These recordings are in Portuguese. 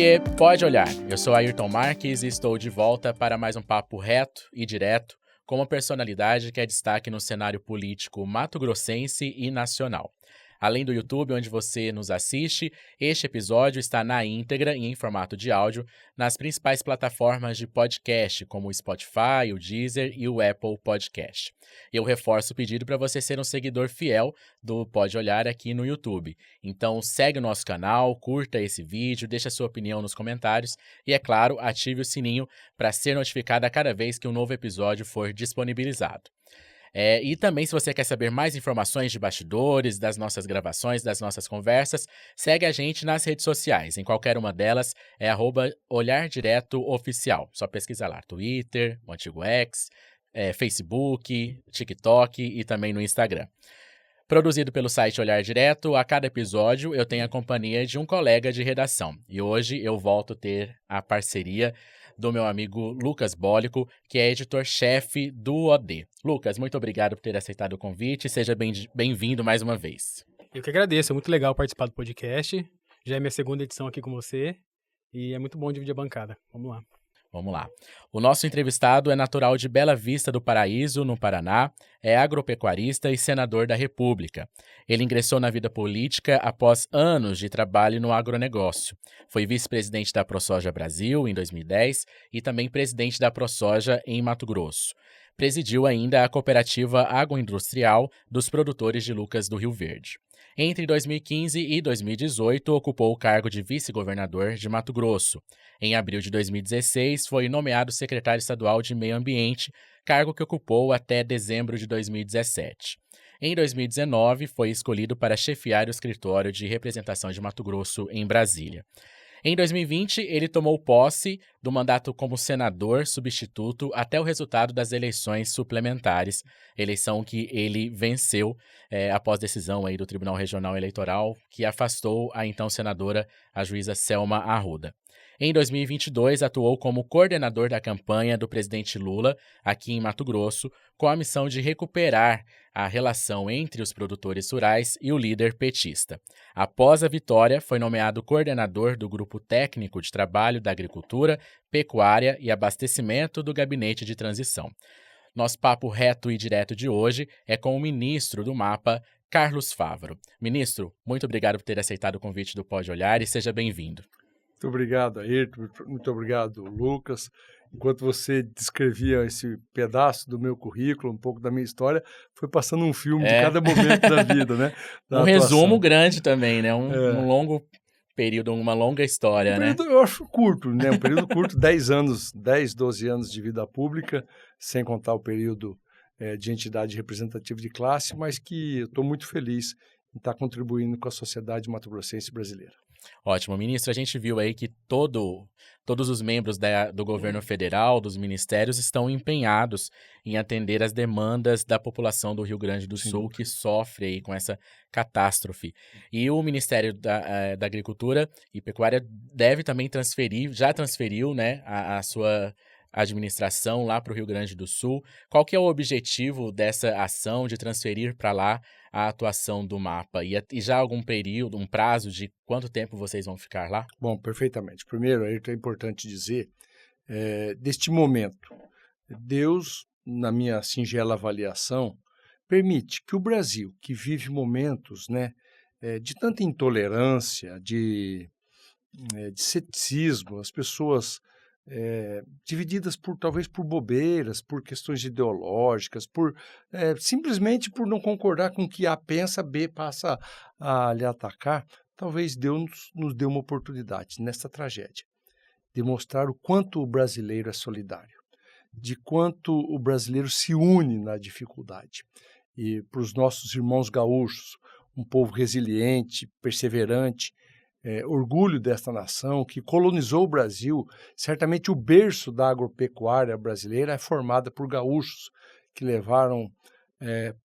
Oiê, pode olhar. Eu sou Ayrton Marques e estou de volta para mais um papo reto e direto com uma personalidade que é destaque no cenário político mato-grossense e nacional. Além do YouTube, onde você nos assiste, este episódio está na íntegra e em formato de áudio nas principais plataformas de podcast, como o Spotify, o Deezer e o Apple Podcast. Eu reforço o pedido para você ser um seguidor fiel do Pode Olhar aqui no YouTube. Então segue o nosso canal, curta esse vídeo, deixa sua opinião nos comentários e, é claro, ative o sininho para ser notificado a cada vez que um novo episódio for disponibilizado. E também, se você quer saber mais informações de bastidores, das nossas gravações, das nossas conversas, segue a gente nas redes sociais. Em qualquer uma delas é @olhardiretoOficial. Só pesquisa lá, Twitter, o antigo X, Facebook, TikTok e também no Instagram. Produzido pelo site Olhar Direto, a cada episódio eu tenho a companhia de um colega de redação. E hoje eu volto a ter a parceria do meu amigo Lucas Bólico, que é editor-chefe do OD. Lucas, muito obrigado por ter aceitado o convite. Seja bem-vindo mais uma vez. Eu que agradeço, é muito legal participar do podcast. Já é minha segunda edição aqui com você e é muito bom dividir a bancada. Vamos lá. Vamos lá. O nosso entrevistado é natural de Bela Vista do Paraíso, no Paraná, é agropecuarista e senador da República. Ele ingressou na vida política após anos de trabalho no agronegócio. Foi vice-presidente da ProSoja Brasil, em 2010, e também presidente da ProSoja em Mato Grosso. Presidiu ainda a cooperativa agroindustrial dos produtores de Lucas do Rio Verde. Entre 2015 e 2018, ocupou o cargo de vice-governador de Mato Grosso. Em abril de 2016, foi nomeado secretário estadual de Meio Ambiente, cargo que ocupou até dezembro de 2017. Em 2019, foi escolhido para chefiar o escritório de representação de Mato Grosso em Brasília. Em 2020, ele tomou posse do mandato como senador substituto até o resultado das eleições suplementares, eleição que ele venceu após decisão aí do Tribunal Regional Eleitoral, que afastou a então senadora, a juíza Selma Arruda. Em 2022, atuou como coordenador da campanha do presidente Lula, aqui em Mato Grosso, com a missão de recuperar a relação entre os produtores rurais e o líder petista. Após a vitória, foi nomeado coordenador do Grupo Técnico de Trabalho da Agricultura, Pecuária e Abastecimento do Gabinete de Transição. Nosso papo reto e direto de hoje é com o ministro do MAPA, Carlos Fávaro. Ministro, muito obrigado por ter aceitado o convite do Pode Olhar e seja bem-vindo. Muito obrigado, Ayrton. Muito obrigado, Lucas. Enquanto você descrevia esse pedaço do meu currículo, um pouco da minha história, foi passando um filme de cada momento da vida, né? Um resumo grande também, né? Um longo período, uma longa história, né? Eu acho curto, né? Um período curto, 10 anos, 10, 12 anos de vida pública, sem contar o período de entidade representativa de classe, mas que eu estou muito feliz em estar contribuindo com a sociedade mato-grossense brasileira. Ótimo, ministro. A gente viu aí que todos os membros do governo federal, dos ministérios, estão empenhados em atender as demandas da população do Rio Grande do Sul, que sofre aí com essa catástrofe. E o Ministério da Agricultura e Pecuária deve também já transferiu, né, a sua administração lá para o Rio Grande do Sul. Qual que é o objetivo dessa ação de transferir para lá a atuação do MAPA? E já algum período, um prazo de quanto tempo vocês vão ficar lá? Bom, perfeitamente. Primeiro, é importante dizer, deste momento, Deus, na minha singela avaliação, permite que o Brasil, que vive momentos, né, de tanta intolerância, de ceticismo, as pessoas divididas talvez por bobeiras, por questões ideológicas, simplesmente por não concordar com o que A pensa, B passa a lhe atacar. Talvez Deus nos dê uma oportunidade nessa tragédia, de mostrar o quanto o brasileiro é solidário, de quanto o brasileiro se une na dificuldade. E para os nossos irmãos gaúchos, um povo resiliente, perseverante, orgulho desta nação que colonizou o Brasil. Certamente o berço da agropecuária brasileira é formada por gaúchos que levaram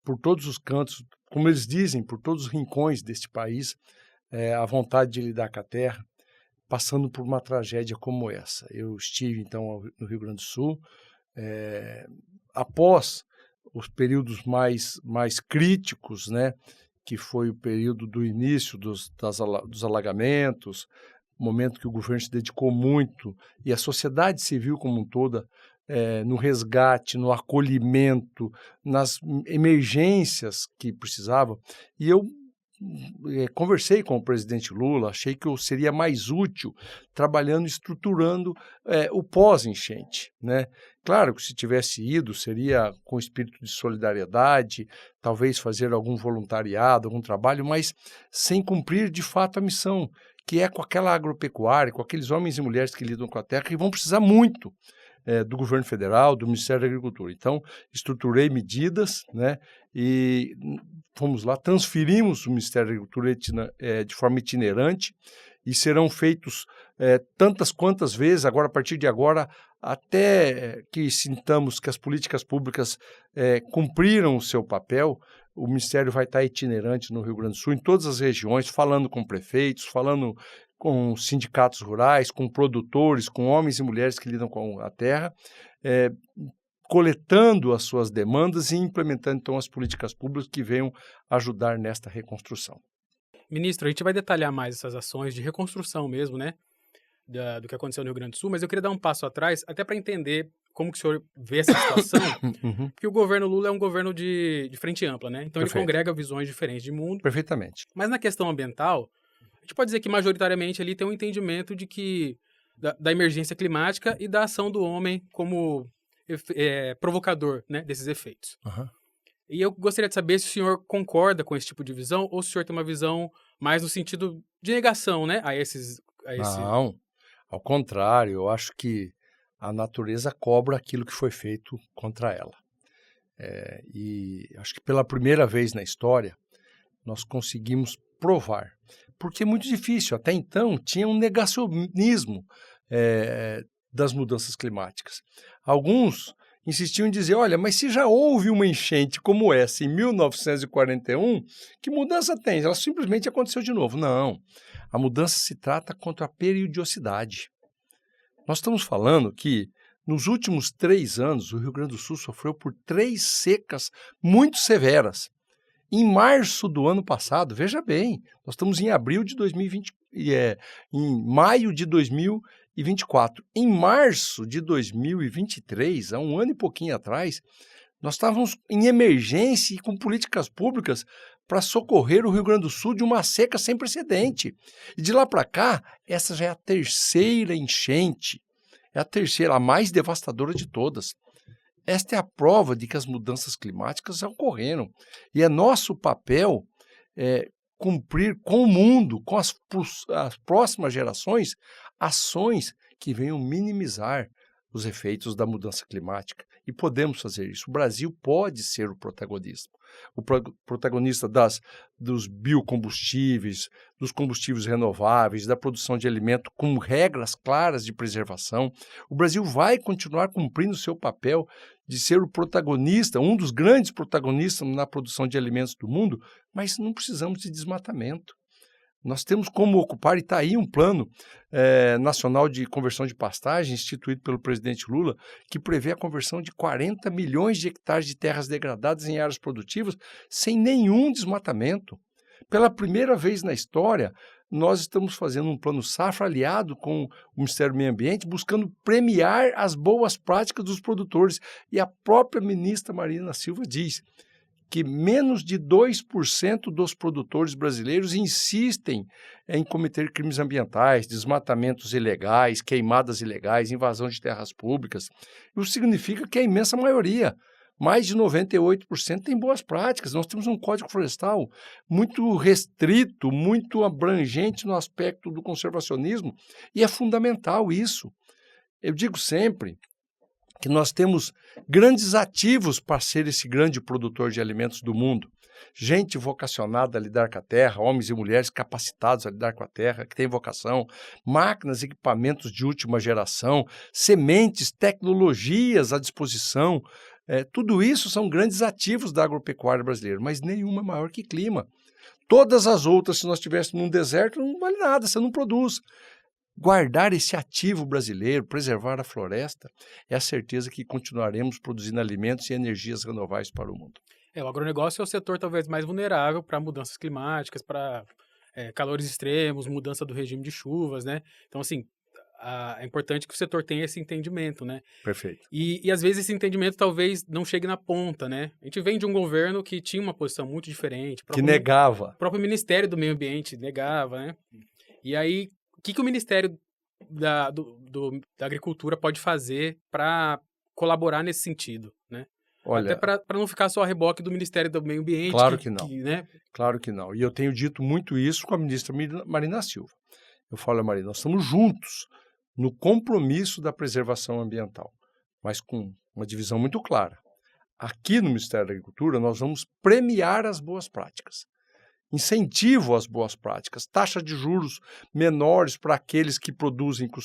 por todos os cantos, como eles dizem, por todos os rincões deste país, a vontade de lidar com a terra, passando por uma tragédia como essa. Eu estive, então, no Rio Grande do Sul, após os períodos mais críticos, né, que foi o período do início dos alagamentos, momento que o governo se dedicou muito, e a sociedade civil como um toda, no resgate, no acolhimento, nas emergências que precisava. E eu conversei com o presidente Lula, achei que eu seria mais útil trabalhando, estruturando o pós-enchente, né? Claro que se tivesse ido, seria com espírito de solidariedade, talvez fazer algum voluntariado, algum trabalho, mas sem cumprir de fato a missão, que é com aquela agropecuária, com aqueles homens e mulheres que lidam com a terra, que vão precisar muito do governo federal, do Ministério da Agricultura. Então, estruturei medidas, né, e fomos lá, transferimos o Ministério da Agricultura de forma itinerante e serão feitos tantas quantas vezes, agora, a partir de agora, até que sintamos que as políticas públicas cumpriram o seu papel. O Ministério vai estar itinerante no Rio Grande do Sul, em todas as regiões, falando com prefeitos, falando com sindicatos rurais, com produtores, com homens e mulheres que lidam com a terra, coletando as suas demandas e implementando, então, as políticas públicas que venham ajudar nesta reconstrução. Ministro, a gente vai detalhar mais essas ações de reconstrução mesmo, né, do que aconteceu no Rio Grande do Sul, mas eu queria dar um passo atrás, até para entender como que o senhor vê essa situação, porque o governo Lula é um governo de frente ampla, né? Então Perfeito. ele congrega visões diferentes de mundo. Perfeitamente. Mas na questão ambiental, a gente pode dizer que majoritariamente ali tem um entendimento de que da emergência climática e da ação do homem como provocador, né, desses efeitos. Uhum. E eu gostaria de saber se o senhor concorda com esse tipo de visão ou se o senhor tem uma visão mais no sentido de negação, né, a esse... Não, ao contrário, eu acho que a natureza cobra aquilo que foi feito contra ela. E acho que pela primeira vez na história nós conseguimos provar, porque é muito difícil, até então tinha um negacionismo das mudanças climáticas. Alguns insistiam em dizer, olha, mas se já houve uma enchente como essa em 1941, que mudança tem? Ela simplesmente aconteceu de novo. Não, a mudança se trata contra a periodicidade. Nós estamos falando que nos últimos 3 anos o Rio Grande do Sul sofreu por 3 secas muito severas. Em março do ano passado, veja bem, nós estamos em abril de 2020, em maio de 2024. Em março de 2023, há um ano e pouquinho atrás, nós estávamos em emergência e com políticas públicas para socorrer o Rio Grande do Sul de uma seca sem precedente. E de lá para cá, essa já é a terceira enchente, é a terceira, a mais devastadora de todas. Esta é a prova de que as mudanças climáticas ocorreram. E é nosso papel cumprir com o mundo, com as próximas gerações, ações que venham minimizar os efeitos da mudança climática. E podemos fazer isso. O Brasil pode ser o protagonista. O protagonista dos biocombustíveis, dos combustíveis renováveis, da produção de alimento com regras claras de preservação. O Brasil vai continuar cumprindo o seu papel de ser o protagonista, um dos grandes protagonistas na produção de alimentos do mundo, mas não precisamos de desmatamento. Nós temos como ocupar, e está aí um plano nacional de conversão de pastagem, instituído pelo presidente Lula, que prevê a conversão de 40 milhões de hectares de terras degradadas em áreas produtivas, sem nenhum desmatamento. Pela primeira vez na história, nós estamos fazendo um plano safra aliado com o Ministério do Meio Ambiente, buscando premiar as boas práticas dos produtores. E a própria ministra Marina Silva diz que menos de 2% dos produtores brasileiros insistem em cometer crimes ambientais, desmatamentos ilegais, queimadas ilegais, invasão de terras públicas. Isso significa que a imensa maioria, mais de 98%, tem boas práticas. Nós temos um Código Florestal muito restrito, muito abrangente no aspecto do conservacionismo, e é fundamental isso. Eu digo sempre que nós temos grandes ativos para ser esse grande produtor de alimentos do mundo. Gente vocacionada a lidar com a terra, homens e mulheres capacitados a lidar com a terra, que têm vocação, máquinas e equipamentos de última geração, sementes, tecnologias à disposição. Tudo isso são grandes ativos da agropecuária brasileira, mas nenhuma é maior que clima. Todas as outras, se nós estivéssemos num deserto, não vale nada, você não produz. Guardar esse ativo brasileiro, preservar a floresta, é a certeza que continuaremos produzindo alimentos e energias renováveis para o mundo. O agronegócio é o setor talvez mais vulnerável para mudanças climáticas, para calores extremos, mudança do regime de chuvas, né? Então, assim, é importante que o setor tenha esse entendimento, né? Perfeito. E às vezes esse entendimento talvez não chegue na ponta, né? A gente vem de um governo que tinha uma posição muito diferente. Que negava. O próprio Ministério do Meio Ambiente negava, né? E aí, o que o Ministério da Agricultura pode fazer para colaborar nesse sentido, né? Olha, até para não ficar só a reboque do Ministério do Meio Ambiente. Claro que não. Né? Claro que não. E eu tenho dito muito isso com a ministra Marina Silva. Eu falo, Marina, nós estamos juntos no compromisso da preservação ambiental, mas com uma divisão muito clara. Aqui no Ministério da Agricultura, nós vamos premiar as boas práticas. Incentivo às boas práticas, taxa de juros menores para aqueles que produzem com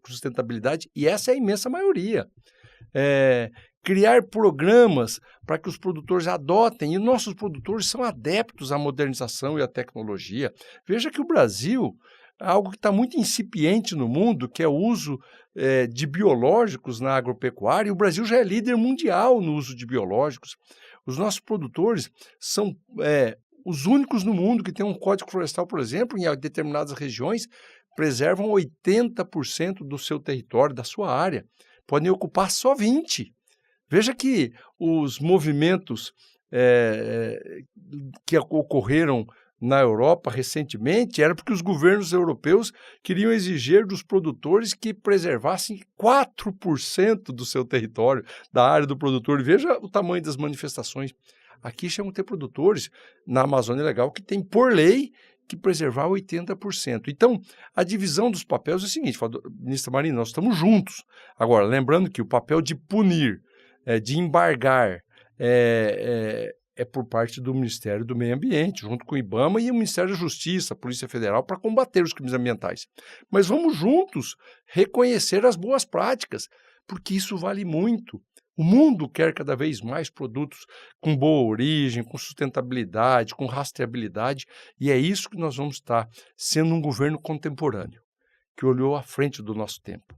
sustentabilidade, e essa é a imensa maioria. Criar programas para que os produtores adotem, e nossos produtores são adeptos à modernização e à tecnologia. Veja que o Brasil é algo que está muito incipiente no mundo, que é o uso de biológicos na agropecuária, e o Brasil já é líder mundial no uso de biológicos. Os nossos produtores são os únicos no mundo que têm um código florestal, por exemplo, em determinadas regiões, preservam 80% do seu território, da sua área. Podem ocupar só 20%. Veja que os movimentos que ocorreram na Europa recentemente era porque os governos europeus queriam exigir dos produtores que preservassem 4% do seu território, da área do produtor. E veja o tamanho das manifestações. Aqui chegam a ter produtores na Amazônia Legal que tem, por lei, que preservar 80%. Então, a divisão dos papéis é o seguinte, ministra Marina, nós estamos juntos. Agora, lembrando que o papel de punir, de embargar, é por parte do Ministério do Meio Ambiente, junto com o IBAMA e o Ministério da Justiça, a Polícia Federal, para combater os crimes ambientais. Mas vamos juntos reconhecer as boas práticas, porque isso vale muito. O mundo quer cada vez mais produtos com boa origem, com sustentabilidade, com rastreabilidade, e é isso que nós vamos estar sendo um governo contemporâneo, que olhou à frente do nosso tempo.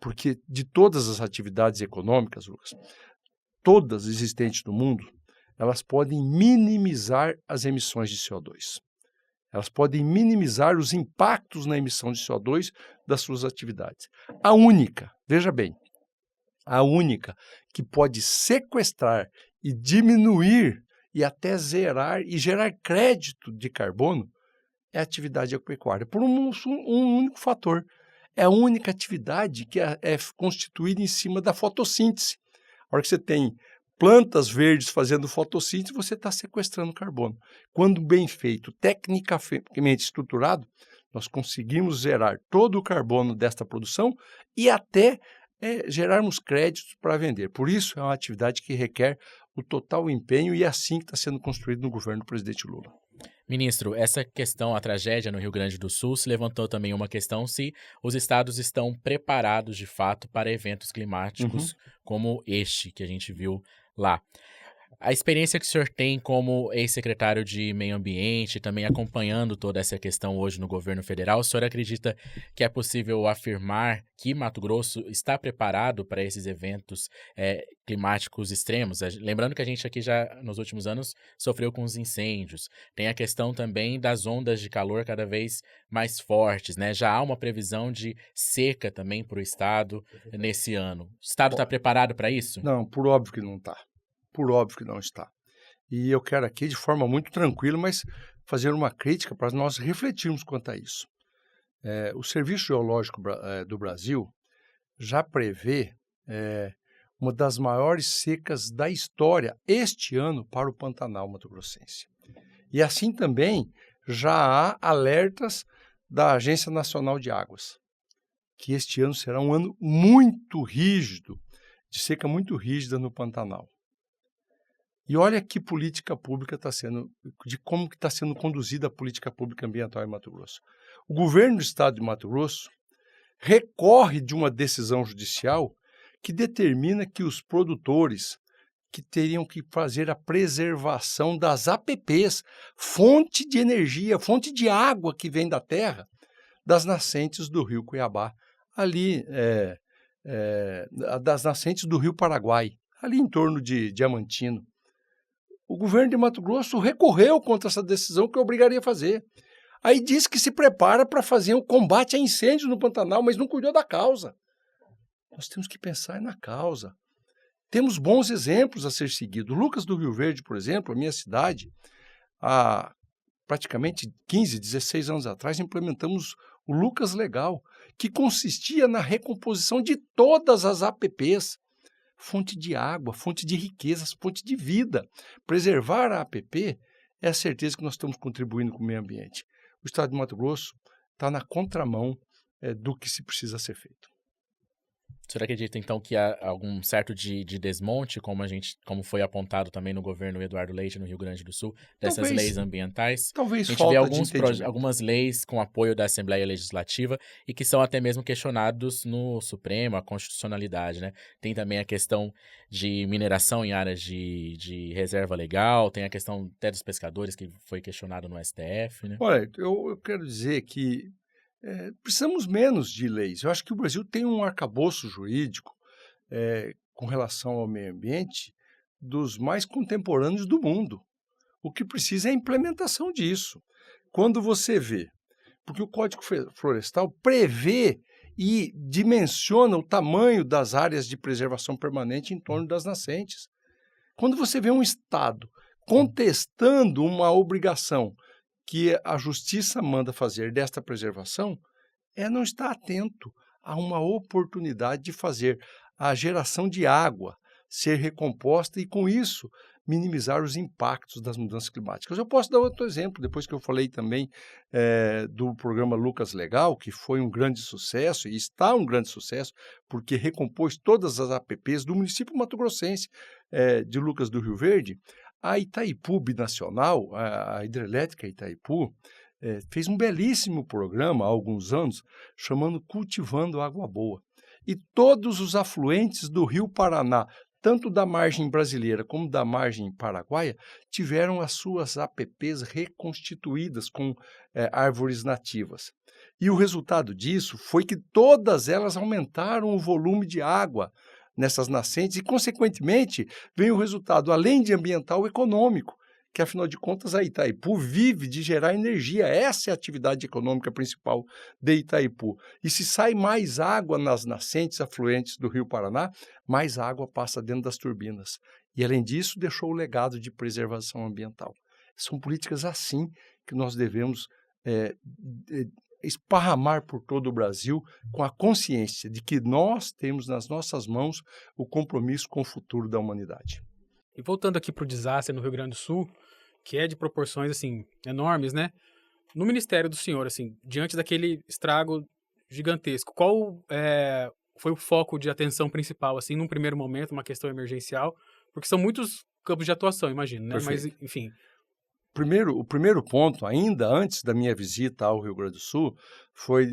Porque de todas as atividades econômicas, Lucas, todas existentes no mundo, elas podem minimizar as emissões de CO2. Elas podem minimizar os impactos na emissão de CO2 das suas atividades. A única, veja bem, a única que pode sequestrar e diminuir e até zerar e gerar crédito de carbono é a atividade agropecuária, por um único fator. É a única atividade que é constituída em cima da fotossíntese. A hora que você tem plantas verdes fazendo fotossíntese, você está sequestrando carbono. Quando bem feito, tecnicamente estruturado, nós conseguimos zerar todo o carbono desta produção e até gerarmos créditos para vender. Por isso, é uma atividade que requer o total empenho e é assim que está sendo construído no governo do presidente Lula. Ministro, essa questão, a tragédia no Rio Grande do Sul, se levantou também uma questão se os estados estão preparados, de fato, para eventos climáticos como este que a gente viu lá. A experiência que o senhor tem como ex-secretário de Meio Ambiente, também acompanhando toda essa questão hoje no governo federal, o senhor acredita que é possível afirmar que Mato Grosso está preparado para esses eventos climáticos extremos? Lembrando que a gente aqui já, nos últimos anos, sofreu com os incêndios. Tem a questão também das ondas de calor cada vez mais fortes, né? Já há uma previsão de seca também para o estado nesse ano. O estado está preparado para isso? Não, por óbvio que não está. Por óbvio que não está. E eu quero aqui, de forma muito tranquila, mas fazer uma crítica para nós refletirmos quanto a isso. O Serviço Geológico do Brasil já prevê uma das maiores secas da história este ano para o Pantanal mato-grossense. E assim também já há alertas da Agência Nacional de Águas, que este ano será um ano muito rígido, de seca muito rígida no Pantanal. E olha que política pública está sendo, de como que está sendo conduzida a política pública ambiental em Mato Grosso. O governo do estado de Mato Grosso recorre de uma decisão judicial que determina que os produtores que teriam que fazer a preservação das APPs, fonte de energia, fonte de água que vem da terra, das nascentes do rio Cuiabá, ali, das nascentes do rio Paraguai, ali em torno de Diamantino. O governo de Mato Grosso recorreu contra essa decisão que obrigaria a fazer. Aí diz que se prepara para fazer um combate a incêndios no Pantanal, mas não cuidou da causa. Nós temos que pensar na causa. Temos bons exemplos a ser seguidos. Lucas do Rio Verde, por exemplo, a minha cidade, há praticamente 15, 16 anos atrás, implementamos o Lucas Legal, que consistia na recomposição de todas as APPs, fonte de água, fonte de riquezas, fonte de vida. Preservar a APP é a certeza que nós estamos contribuindo com o meio ambiente. O estado de Mato Grosso está na contramão do que se precisa ser feito. O senhor acredita, então, que há algum certo de desmonte, como foi apontado também no governo Eduardo Leite, no Rio Grande do Sul, dessas leis ambientais? Talvez a gente falta vê de entendimento. algumas leis com apoio da Assembleia Legislativa e que são até mesmo questionados no Supremo, a constitucionalidade, né? Tem também a questão de mineração em áreas de reserva legal, tem a questão até dos pescadores, que foi questionado no STF, né? Olha, eu quero dizer que precisamos menos de leis. Eu acho que o Brasil tem um arcabouço jurídico com relação ao meio ambiente dos mais contemporâneos do mundo. O que precisa é a implementação disso. Quando você vê, porque o Código Florestal prevê e dimensiona o tamanho das áreas de preservação permanente em torno das nascentes. Quando você vê um Estado contestando uma obrigação que a justiça manda fazer desta preservação, não estar atento a uma oportunidade de fazer a geração de água ser recomposta e, com isso, minimizar os impactos das mudanças climáticas. Eu posso dar outro exemplo, depois que eu falei também do programa Lucas Legal, que foi um grande sucesso e está um grande sucesso, porque recompôs todas as APPs do município mato-grossense de Lucas do Rio Verde. A Itaipu Binacional, a hidrelétrica Itaipu, fez um belíssimo programa há alguns anos, chamando Cultivando Água Boa. E todos os afluentes do Rio Paraná, tanto da margem brasileira como da margem paraguaia, tiveram as suas APPs reconstituídas com árvores nativas. E o resultado disso foi que todas elas aumentaram o volume de água nessas nascentes e, consequentemente, vem o resultado, além de ambiental, econômico, que, afinal de contas, a Itaipu vive de gerar energia. Essa é a atividade econômica principal de Itaipu. E se sai mais água nas nascentes afluentes do Rio Paraná, mais água passa dentro das turbinas. E, além disso, deixou o legado de preservação ambiental. São políticas assim que nós devemos esparramar por todo o Brasil com a consciência de que nós temos nas nossas mãos o compromisso com o futuro da humanidade. E voltando aqui para o desastre no Rio Grande do Sul, que é de proporções assim enormes, né? No Ministério do Senhor, assim, diante daquele estrago gigantesco, qual foi o foco de atenção principal, assim, num primeiro momento, uma questão emergencial? Porque são muitos campos de atuação, imagino, né? Perfeito. Mas, enfim. O primeiro ponto, ainda antes da minha visita ao Rio Grande do Sul, foi,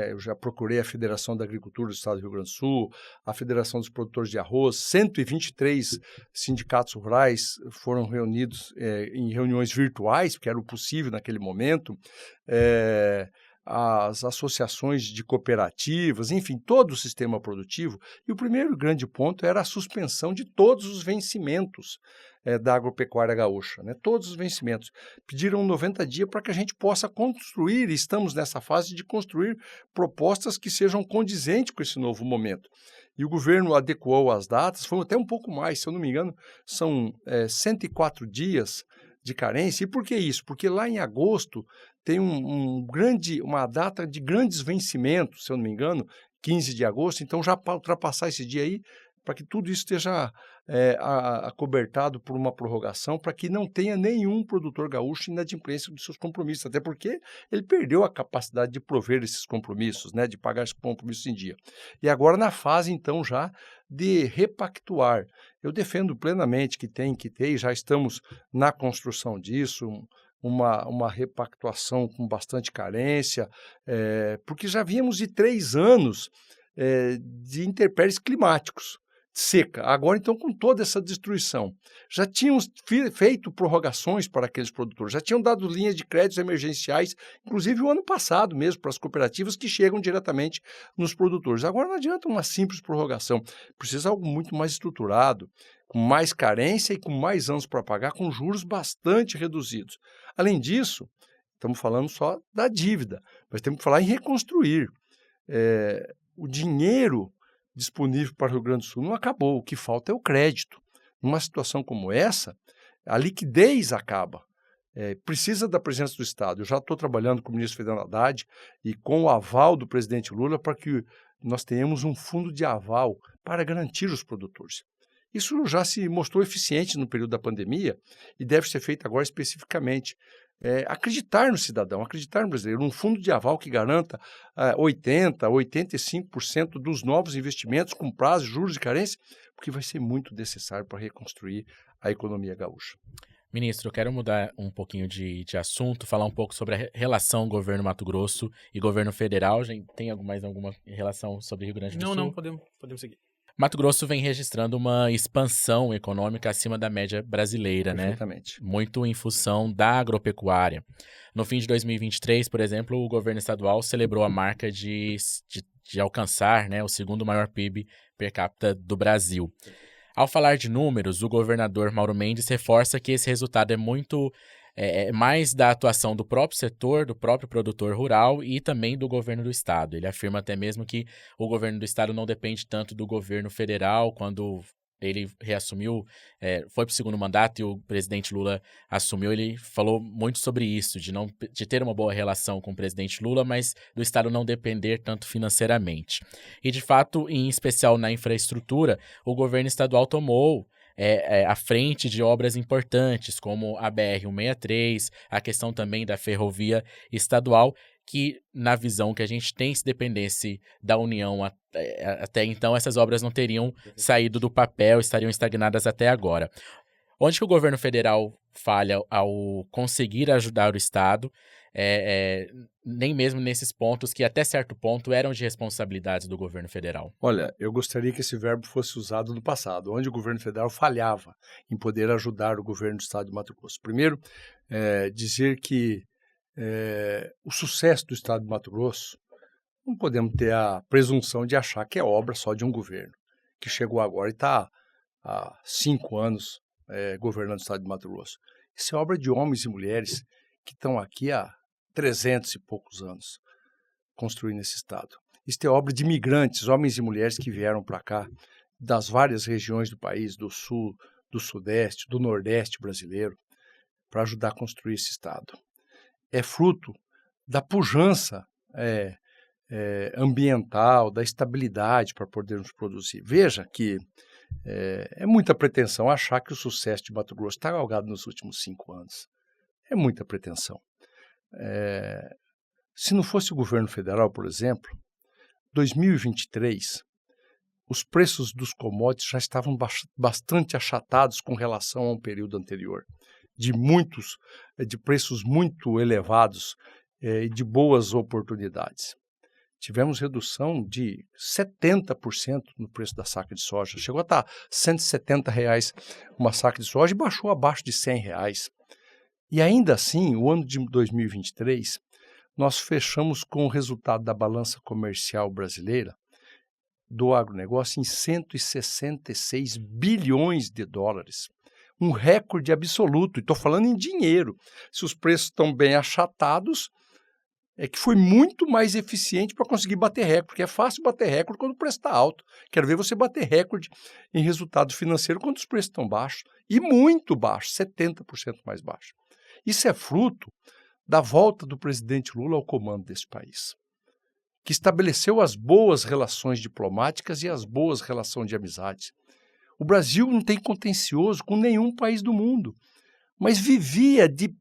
eu já procurei a Federação da Agricultura do Estado do Rio Grande do Sul, a Federação dos Produtores de Arroz, 123 sindicatos rurais foram reunidos em reuniões virtuais, porque era o possível naquele momento, as associações de cooperativas, enfim, todo o sistema produtivo. E o primeiro grande ponto era a suspensão de todos os vencimentos da agropecuária gaúcha, né? Todos os vencimentos. Pediram 90 dias para que a gente possa construir, e estamos nessa fase de construir propostas que sejam condizentes com esse novo momento. E o governo adequou as datas, foi até um pouco mais, se eu não me engano, são 104 dias de carência. E por que isso? Porque lá em agosto tem uma data de grandes vencimentos, se eu não me engano, 15 de agosto, então já para ultrapassar esse dia aí, para que tudo isso esteja acobertado por uma prorrogação, para que não tenha nenhum produtor gaúcho inadimplência dos seus compromissos, até porque ele perdeu a capacidade de prover esses compromissos, né, de pagar esses compromissos em dia. E agora na fase, então, já de repactuar. Eu defendo plenamente que tem que ter, e já estamos na construção disso, uma repactuação com bastante carência, porque já víamos de 3 anos de intempéries climáticos, seca. Agora, então, com toda essa destruição, já tinham feito prorrogações para aqueles produtores, já tinham dado linhas de créditos emergenciais, inclusive o ano passado mesmo, para as cooperativas que chegam diretamente nos produtores. Agora não adianta uma simples prorrogação, precisa algo muito mais estruturado, com mais carência e com mais anos para pagar, com juros bastante reduzidos. Além disso, Estamos falando só da dívida, mas temos que falar em reconstruir. O dinheiro disponível para o Rio Grande do Sul não acabou, o que falta é o crédito. Numa situação como essa, a liquidez acaba. Precisa da presença do Estado. Eu já estou trabalhando com o ministro Fernando Haddad e com o aval do presidente Lula para que nós tenhamos um fundo de aval para garantir os produtores. Isso já se mostrou eficiente no período da pandemia e deve ser feito agora especificamente. Acreditar no cidadão, acreditar no brasileiro, um fundo de aval que garanta 80%, 85% dos novos investimentos com prazo, juros e carência, porque vai ser muito necessário para reconstruir a economia gaúcha. Ministro, eu quero mudar um pouquinho de assunto, falar um pouco sobre a relação governo Mato Grosso e governo federal. Tem mais alguma relação sobre Rio Grande do Sul? Não, podemos seguir. Mato Grosso vem registrando uma expansão econômica acima da média brasileira, né? Muito em função da agropecuária. No fim de 2023, por exemplo, o governo estadual celebrou a marca de alcançar, né, o segundo maior PIB per capita do Brasil. Ao falar de números, o governador Mauro Mendes reforça que esse resultado é muito mais da atuação do próprio setor, do próprio produtor rural e também do governo do estado. Ele afirma até mesmo que o governo do estado não depende tanto do governo federal. Quando ele reassumiu, foi para o segundo mandato e o presidente Lula assumiu, ele falou muito sobre isso, de ter uma boa relação com o presidente Lula, mas do estado não depender tanto financeiramente. E, de fato, em especial na infraestrutura, o governo estadual tomou à frente de obras importantes, como a BR-163, a questão também da ferrovia estadual, que, na visão que a gente tem, se dependesse da União até então, essas obras não teriam saído do papel, estariam estagnadas até agora. Onde que o governo federal falha ao conseguir ajudar o Estado, nem mesmo nesses pontos que, até certo ponto, eram de responsabilidades do governo federal? Olha, eu gostaria que esse verbo fosse usado no passado, onde o governo federal falhava em poder ajudar o governo do Estado de Mato Grosso. Primeiro, dizer que o sucesso do Estado de Mato Grosso, não podemos ter a presunção de achar que é obra só de um governo, que chegou agora e está há 5 anos governando o Estado de Mato Grosso. Isso é obra de homens e mulheres que estão aqui há 300 e poucos anos construindo esse Estado. Isso é obra de imigrantes, homens e mulheres que vieram para cá das várias regiões do país, do Sul, do Sudeste, do Nordeste brasileiro, para ajudar a construir esse Estado. É fruto da pujança ambiental, da estabilidade para podermos produzir. Veja que é muita pretensão achar que o sucesso de Mato Grosso está galgado nos últimos 5 anos. É muita pretensão. Se não fosse o governo federal, por exemplo, 2023, os preços dos commodities já estavam bastante achatados com relação a um período anterior, de preços muito elevados e de boas oportunidades. Tivemos redução de 70% no preço da saca de soja. Chegou a estar R$ 170 uma saca de soja e baixou abaixo de R$ 100. E ainda assim, o ano de 2023, nós fechamos com o resultado da balança comercial brasileira do agronegócio em 166 bilhões de dólares. Um recorde absoluto, e estou falando em dinheiro. Se os preços estão bem achatados, é que foi muito mais eficiente para conseguir bater recorde, porque é fácil bater recorde quando o preço está alto. Quero ver você bater recorde em resultado financeiro quando os preços estão baixos, e muito baixos, 70% mais baixos. Isso é fruto da volta do presidente Lula ao comando desse país, que estabeleceu as boas relações diplomáticas e as boas relações de amizade. O Brasil não tem contencioso com nenhum país do mundo, mas vivia de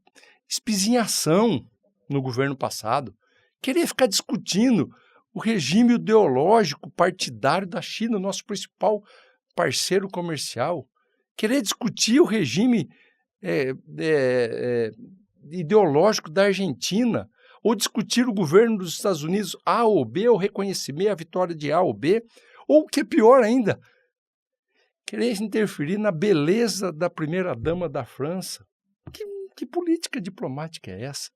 espizinhação no governo passado, queria ficar discutindo o regime ideológico partidário da China, nosso principal parceiro comercial, querer discutir o regime ideológico da Argentina, ou discutir o governo dos Estados Unidos A ou B, ou reconhecer a vitória de A ou B, ou o que é pior ainda, querer interferir na beleza da primeira-dama da França. Que política diplomática é essa?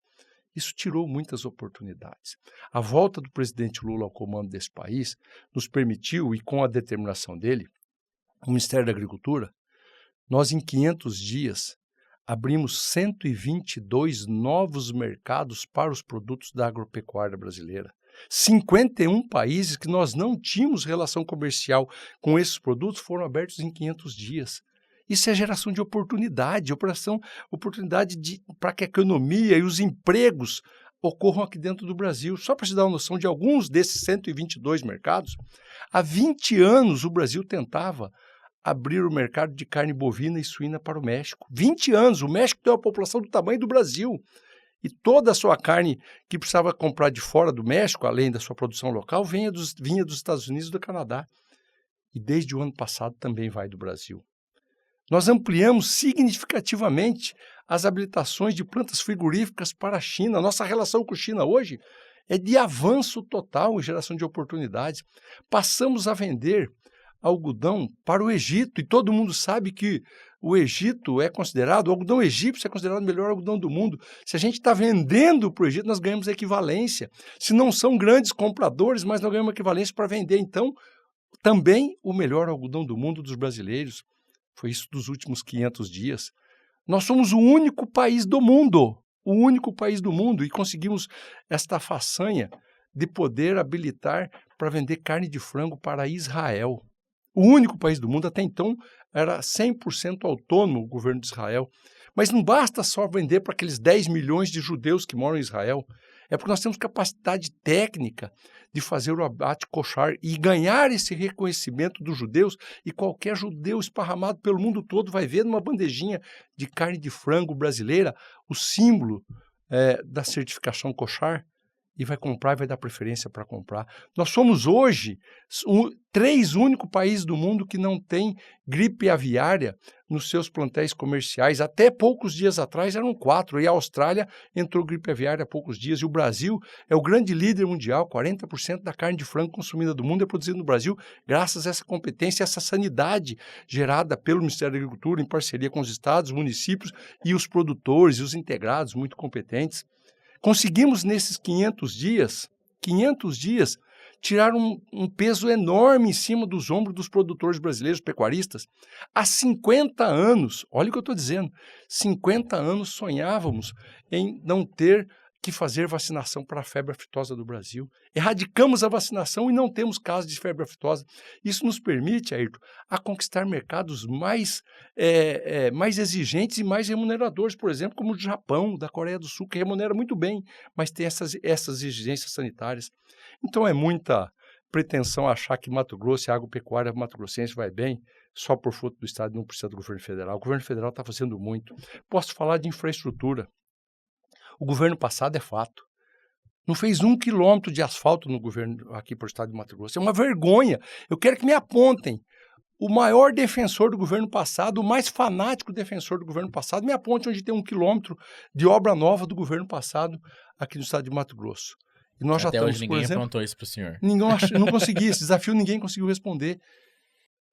Isso tirou muitas oportunidades. A volta do presidente Lula ao comando desse país nos permitiu, e com a determinação dele, o Ministério da Agricultura, nós em 500 dias abrimos 122 novos mercados para os produtos da agropecuária brasileira. 51 países que nós não tínhamos relação comercial com esses produtos foram abertos em 500 dias. Isso é geração de oportunidade, oportunidade para que a economia e os empregos ocorram aqui dentro do Brasil. Só para te dar uma noção de alguns desses 122 mercados, há 20 anos o Brasil tentava abrir o mercado de carne bovina e suína para o México. 20 anos, o México tem uma população do tamanho do Brasil. E toda a sua carne que precisava comprar de fora do México, além da sua produção local, vinha dos Estados Unidos e do Canadá. E desde o ano passado também vai do Brasil. Nós ampliamos significativamente as habilitações de plantas frigoríficas para a China. Nossa relação com a China hoje é de avanço total em geração de oportunidades. Passamos a vender algodão para o Egito, e todo mundo sabe que o Egito é considerado, o algodão egípcio é considerado o melhor algodão do mundo. Se a gente está vendendo para o Egito, nós ganhamos equivalência. Se não são grandes compradores, mas nós ganhamos equivalência para vender, então, também o melhor algodão do mundo dos brasileiros. Foi isso dos últimos 500 dias. Nós somos o único país do mundo, e conseguimos esta façanha de poder habilitar para vender carne de frango para Israel. O único país do mundo, até então, era 100% autônomo o governo de Israel. Mas não basta só vender para aqueles 10 milhões de judeus que moram em Israel. É porque nós temos capacidade técnica de fazer o abate kosher e ganhar esse reconhecimento dos judeus, e qualquer judeu esparramado pelo mundo todo vai ver numa bandejinha de carne de frango brasileira o símbolo da certificação kosher, e vai comprar e vai dar preferência para comprar. Nós somos hoje 3 únicos países do mundo que não tem gripe aviária nos seus plantéis comerciais. Até poucos dias atrás eram 4, e a Austrália entrou gripe aviária há poucos dias, e o Brasil é o grande líder mundial. 40% da carne de frango consumida do mundo é produzida no Brasil, graças a essa competência, essa sanidade gerada pelo Ministério da Agricultura em parceria com os estados, municípios e os produtores e os integrados muito competentes. Conseguimos, nesses 500 dias, tirar um peso enorme em cima dos ombros dos produtores brasileiros, pecuaristas. Há 50 anos, olha o que eu estou dizendo, 50 anos sonhávamos em não ter que fazer vacinação para a febre aftosa do Brasil. Erradicamos a vacinação e não temos casos de febre aftosa. Isso nos permite, Ayrton, a conquistar mercados mais exigentes e mais remuneradores, por exemplo, como o do Japão, da Coreia do Sul, que remunera muito bem, mas tem essas exigências sanitárias. Então é muita pretensão achar que Mato Grosso e a agropecuária mato-grossense vai bem só por fruto do Estado e não precisa do governo federal. O governo federal está fazendo muito. Posso falar de infraestrutura. O governo passado é fato. Não fez 1 quilômetro de asfalto no governo aqui para o estado de Mato Grosso. É uma vergonha. Eu quero que me apontem o maior defensor do governo passado, o mais fanático defensor do governo passado, me aponte onde tem 1 quilômetro de obra nova do governo passado aqui no estado de Mato Grosso. E nós Até já estamos, hoje ninguém por exemplo, apontou isso para o senhor. Não consegui, esse desafio ninguém conseguiu responder.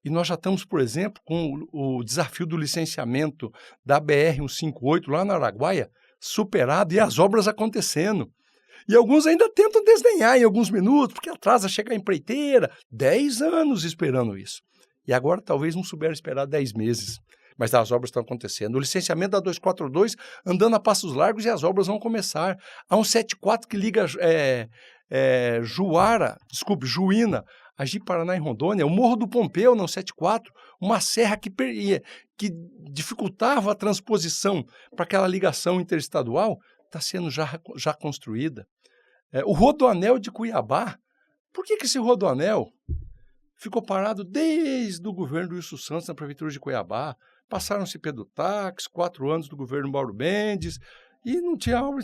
E nós já estamos, por exemplo, com o desafio do licenciamento da BR-158 lá na Araguaia, superado, e as obras acontecendo. E alguns ainda tentam desdenhar em alguns minutos, porque atrasa chegar a empreiteira. 10 anos esperando isso. E agora talvez não souberam esperar 10 meses. Mas as obras estão acontecendo. O licenciamento da 242 andando a passos largos, e as obras vão começar. Há um 74 que liga Juína, a Ji-Paraná e Rondônia. O Morro do Pompeu, não 74, uma serra que dificultava a transposição para aquela ligação interestadual, está sendo já construída. O Rodoanel de Cuiabá, por que esse Rodoanel ficou parado desde o governo do Wilson Santos na prefeitura de Cuiabá? Passaram-se Pedutax, 4 anos do governo Mauro Mendes, e não tinha obra.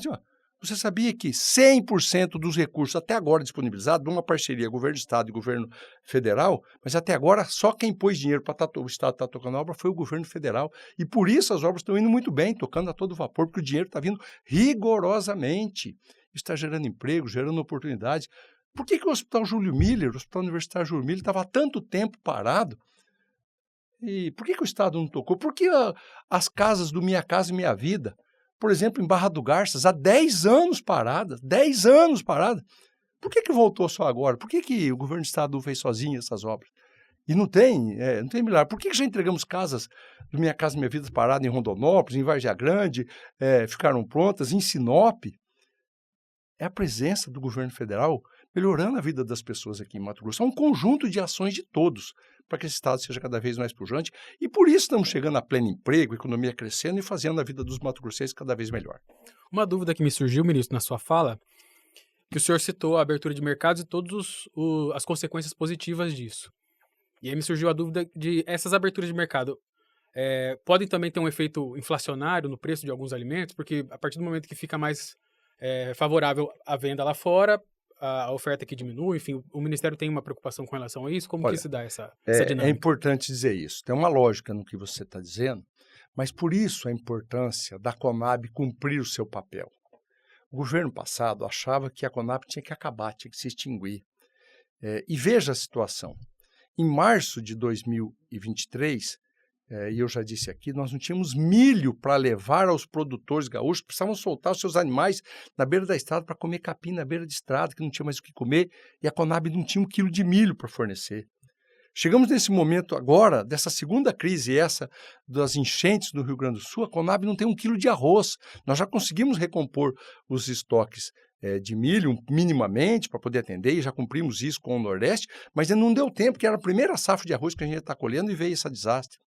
Você sabia que 100% dos recursos até agora disponibilizados, numa parceria governo do estado e governo federal, mas até agora só quem pôs dinheiro para o estado estar tocando a obra foi o governo federal. E por isso as obras estão indo muito bem, tocando a todo vapor, porque o dinheiro está vindo rigorosamente. Isso está gerando emprego, gerando oportunidades. Por que o Hospital Júlio Miller, o Hospital Universitário Júlio Miller, estava há tanto tempo parado? E por que o Estado não tocou? Por que as casas do Minha Casa e Minha Vida, por exemplo, em Barra do Garças, há 10 anos paradas, 10 anos paradas? Por que voltou só agora? Por que o governo do Estado não fez sozinho essas obras? E não tem milagre. Por que já entregamos casas do Minha Casa Minha Vida parada em Rondonópolis, em Vargem Grande, ficaram prontas, em Sinop. É a presença do governo federal melhorando a vida das pessoas aqui em Mato Grosso. É um conjunto de ações de todos para que esse estado seja cada vez mais pujante e por isso estamos chegando a pleno emprego, economia crescendo e fazendo a vida dos mato-grossenses cada vez melhor. Uma dúvida que me surgiu, ministro, na sua fala, que o senhor citou a abertura de mercados e todas as consequências positivas disso. E aí me surgiu a dúvida de essas aberturas de mercado podem também ter um efeito inflacionário no preço de alguns alimentos, porque a partir do momento que fica mais favorável a venda lá fora, a oferta que diminui, enfim, o Ministério tem uma preocupação com relação a isso? Como que se dá essa dinâmica? É importante dizer isso. Tem uma lógica no que você está dizendo, mas por isso a importância da Conab cumprir o seu papel. O governo passado achava que a Conab tinha que acabar, tinha que se extinguir. E veja a situação. Em março de 2023, e eu já disse aqui, nós não tínhamos milho para levar aos produtores gaúchos, precisavam soltar os seus animais na beira da estrada para comer capim na beira de estrada, que não tinha mais o que comer, e a Conab não tinha 1 quilo de milho para fornecer. Chegamos nesse momento agora, dessa segunda crise, essa das enchentes no Rio Grande do Sul, a Conab não tem 1 quilo de arroz. Nós já conseguimos recompor os estoques de milho minimamente para poder atender, e já cumprimos isso com o Nordeste, mas ainda não deu tempo, porque era a primeira safra de arroz que a gente está colhendo e veio esse desastre.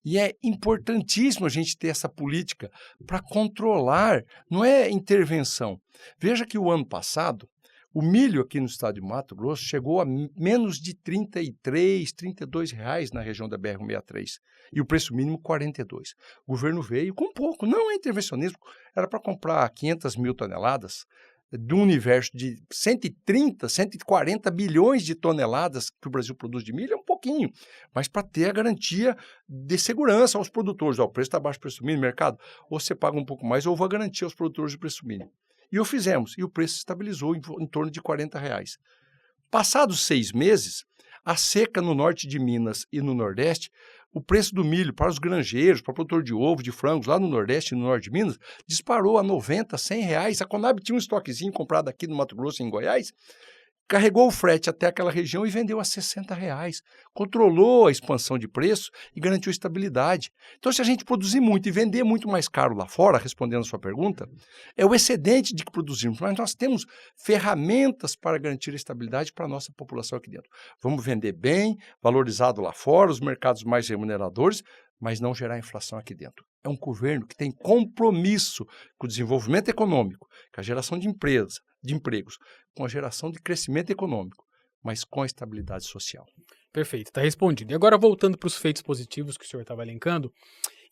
E é importantíssimo a gente ter essa política para controlar, não é intervenção. Veja que o ano passado, o milho aqui no estado de Mato Grosso chegou a menos de R$ 33, R$ 32 na região da BR-163. E o preço mínimo, R$ 42. O governo veio com pouco, não é intervencionismo, era para comprar 500 mil toneladas de um universo de 130, 140 bilhões de toneladas que o Brasil produz de milho, é um pouquinho, mas para ter a garantia de segurança aos produtores. O preço está abaixo do preço mínimo no mercado, ou você paga um pouco mais, ou vou garantir aos produtores de preço mínimo. E o fizemos, e o preço se estabilizou em torno de R$ 40. Passados 6 meses, a seca no norte de Minas e no Nordeste, o preço do milho para os granjeiros, para o produtor de ovo, de frangos, lá no Nordeste e no Norte de Minas, disparou a R$ 90, R$ 100. A Conab tinha um estoquezinho comprado aqui no Mato Grosso, em Goiás, carregou o frete até aquela região e vendeu a R$ 60. Controlou a expansão de preço e garantiu estabilidade. Então, se a gente produzir muito e vender muito mais caro lá fora, respondendo a sua pergunta, é o excedente de que produzimos, mas nós temos ferramentas para garantir a estabilidade para a nossa população aqui dentro. Vamos vender bem, valorizado lá fora, os mercados mais remuneradores, mas não gerar inflação aqui dentro. É um governo que tem compromisso com o desenvolvimento econômico, com a geração de empregos, com a geração de crescimento econômico, mas com a estabilidade social. Perfeito, está respondido. E agora, voltando para os feitos positivos que o senhor estava elencando,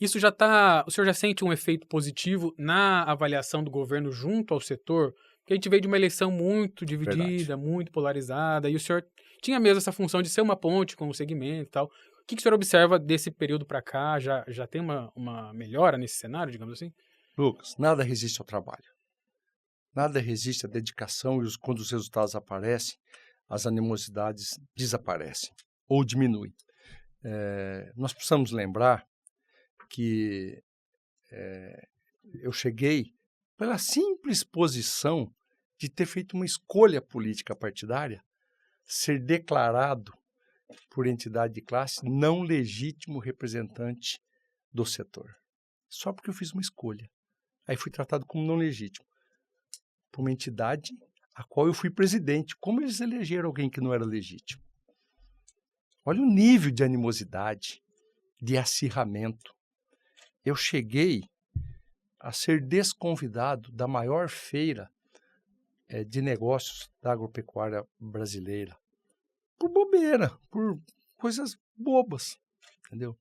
o senhor já sente um efeito positivo na avaliação do governo junto ao setor? Porque a gente veio de uma eleição muito dividida, Verdade. muito polarizada, e o senhor tinha mesmo essa função de ser uma ponte com o segmento e tal. O que o senhor observa desse período para cá? Já tem uma melhora nesse cenário, digamos assim? Lucas, nada resiste ao trabalho. Nada resiste à dedicação e quando os resultados aparecem, as animosidades desaparecem ou diminuem. Nós precisamos lembrar que eu cheguei pela simples posição de ter feito uma escolha política partidária, ser declarado por entidade de classe não legítimo representante do setor. Só porque eu fiz uma escolha. Aí fui tratado como não legítimo por uma entidade a qual eu fui presidente. Como eles elegeram alguém que não era legítimo? Olha o nível de animosidade, de acirramento. Eu cheguei a ser desconvidado da maior feira de negócios da agropecuária brasileira. Por bobeira, por coisas bobas, entendeu?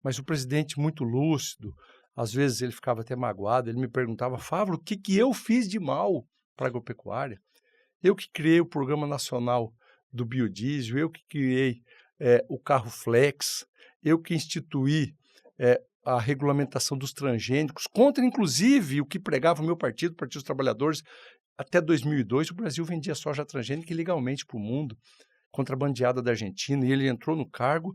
Mas o presidente muito lúcido, às vezes ele ficava até magoado, ele me perguntava, Fávaro, o que eu fiz de mal para a agropecuária? Eu que criei o Programa Nacional do Biodiesel, eu que criei o carro flex, eu que instituí a regulamentação dos transgênicos, contra inclusive o que pregava o meu partido, o Partido dos Trabalhadores. Até 2002 o Brasil vendia soja transgênica ilegalmente para o mundo. contrabandeada da Argentina, e ele entrou no cargo,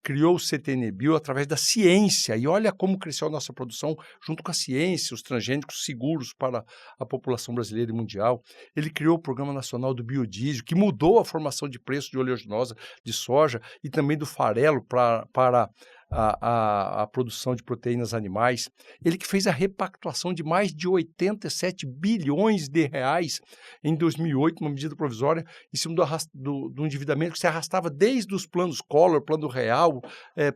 criou o CTN-Bio através da ciência, e olha como cresceu a nossa produção junto com a ciência, os transgênicos seguros para a população brasileira e mundial. Ele criou o Programa Nacional do Biodiesel, que mudou a formação de preço de oleaginosa de soja e também do farelo para a produção de proteínas animais. Ele que fez a repactuação de mais de 87 bilhões de reais em 2008, uma medida provisória, em cima do endividamento que se arrastava desde os planos Collor, Plano Real,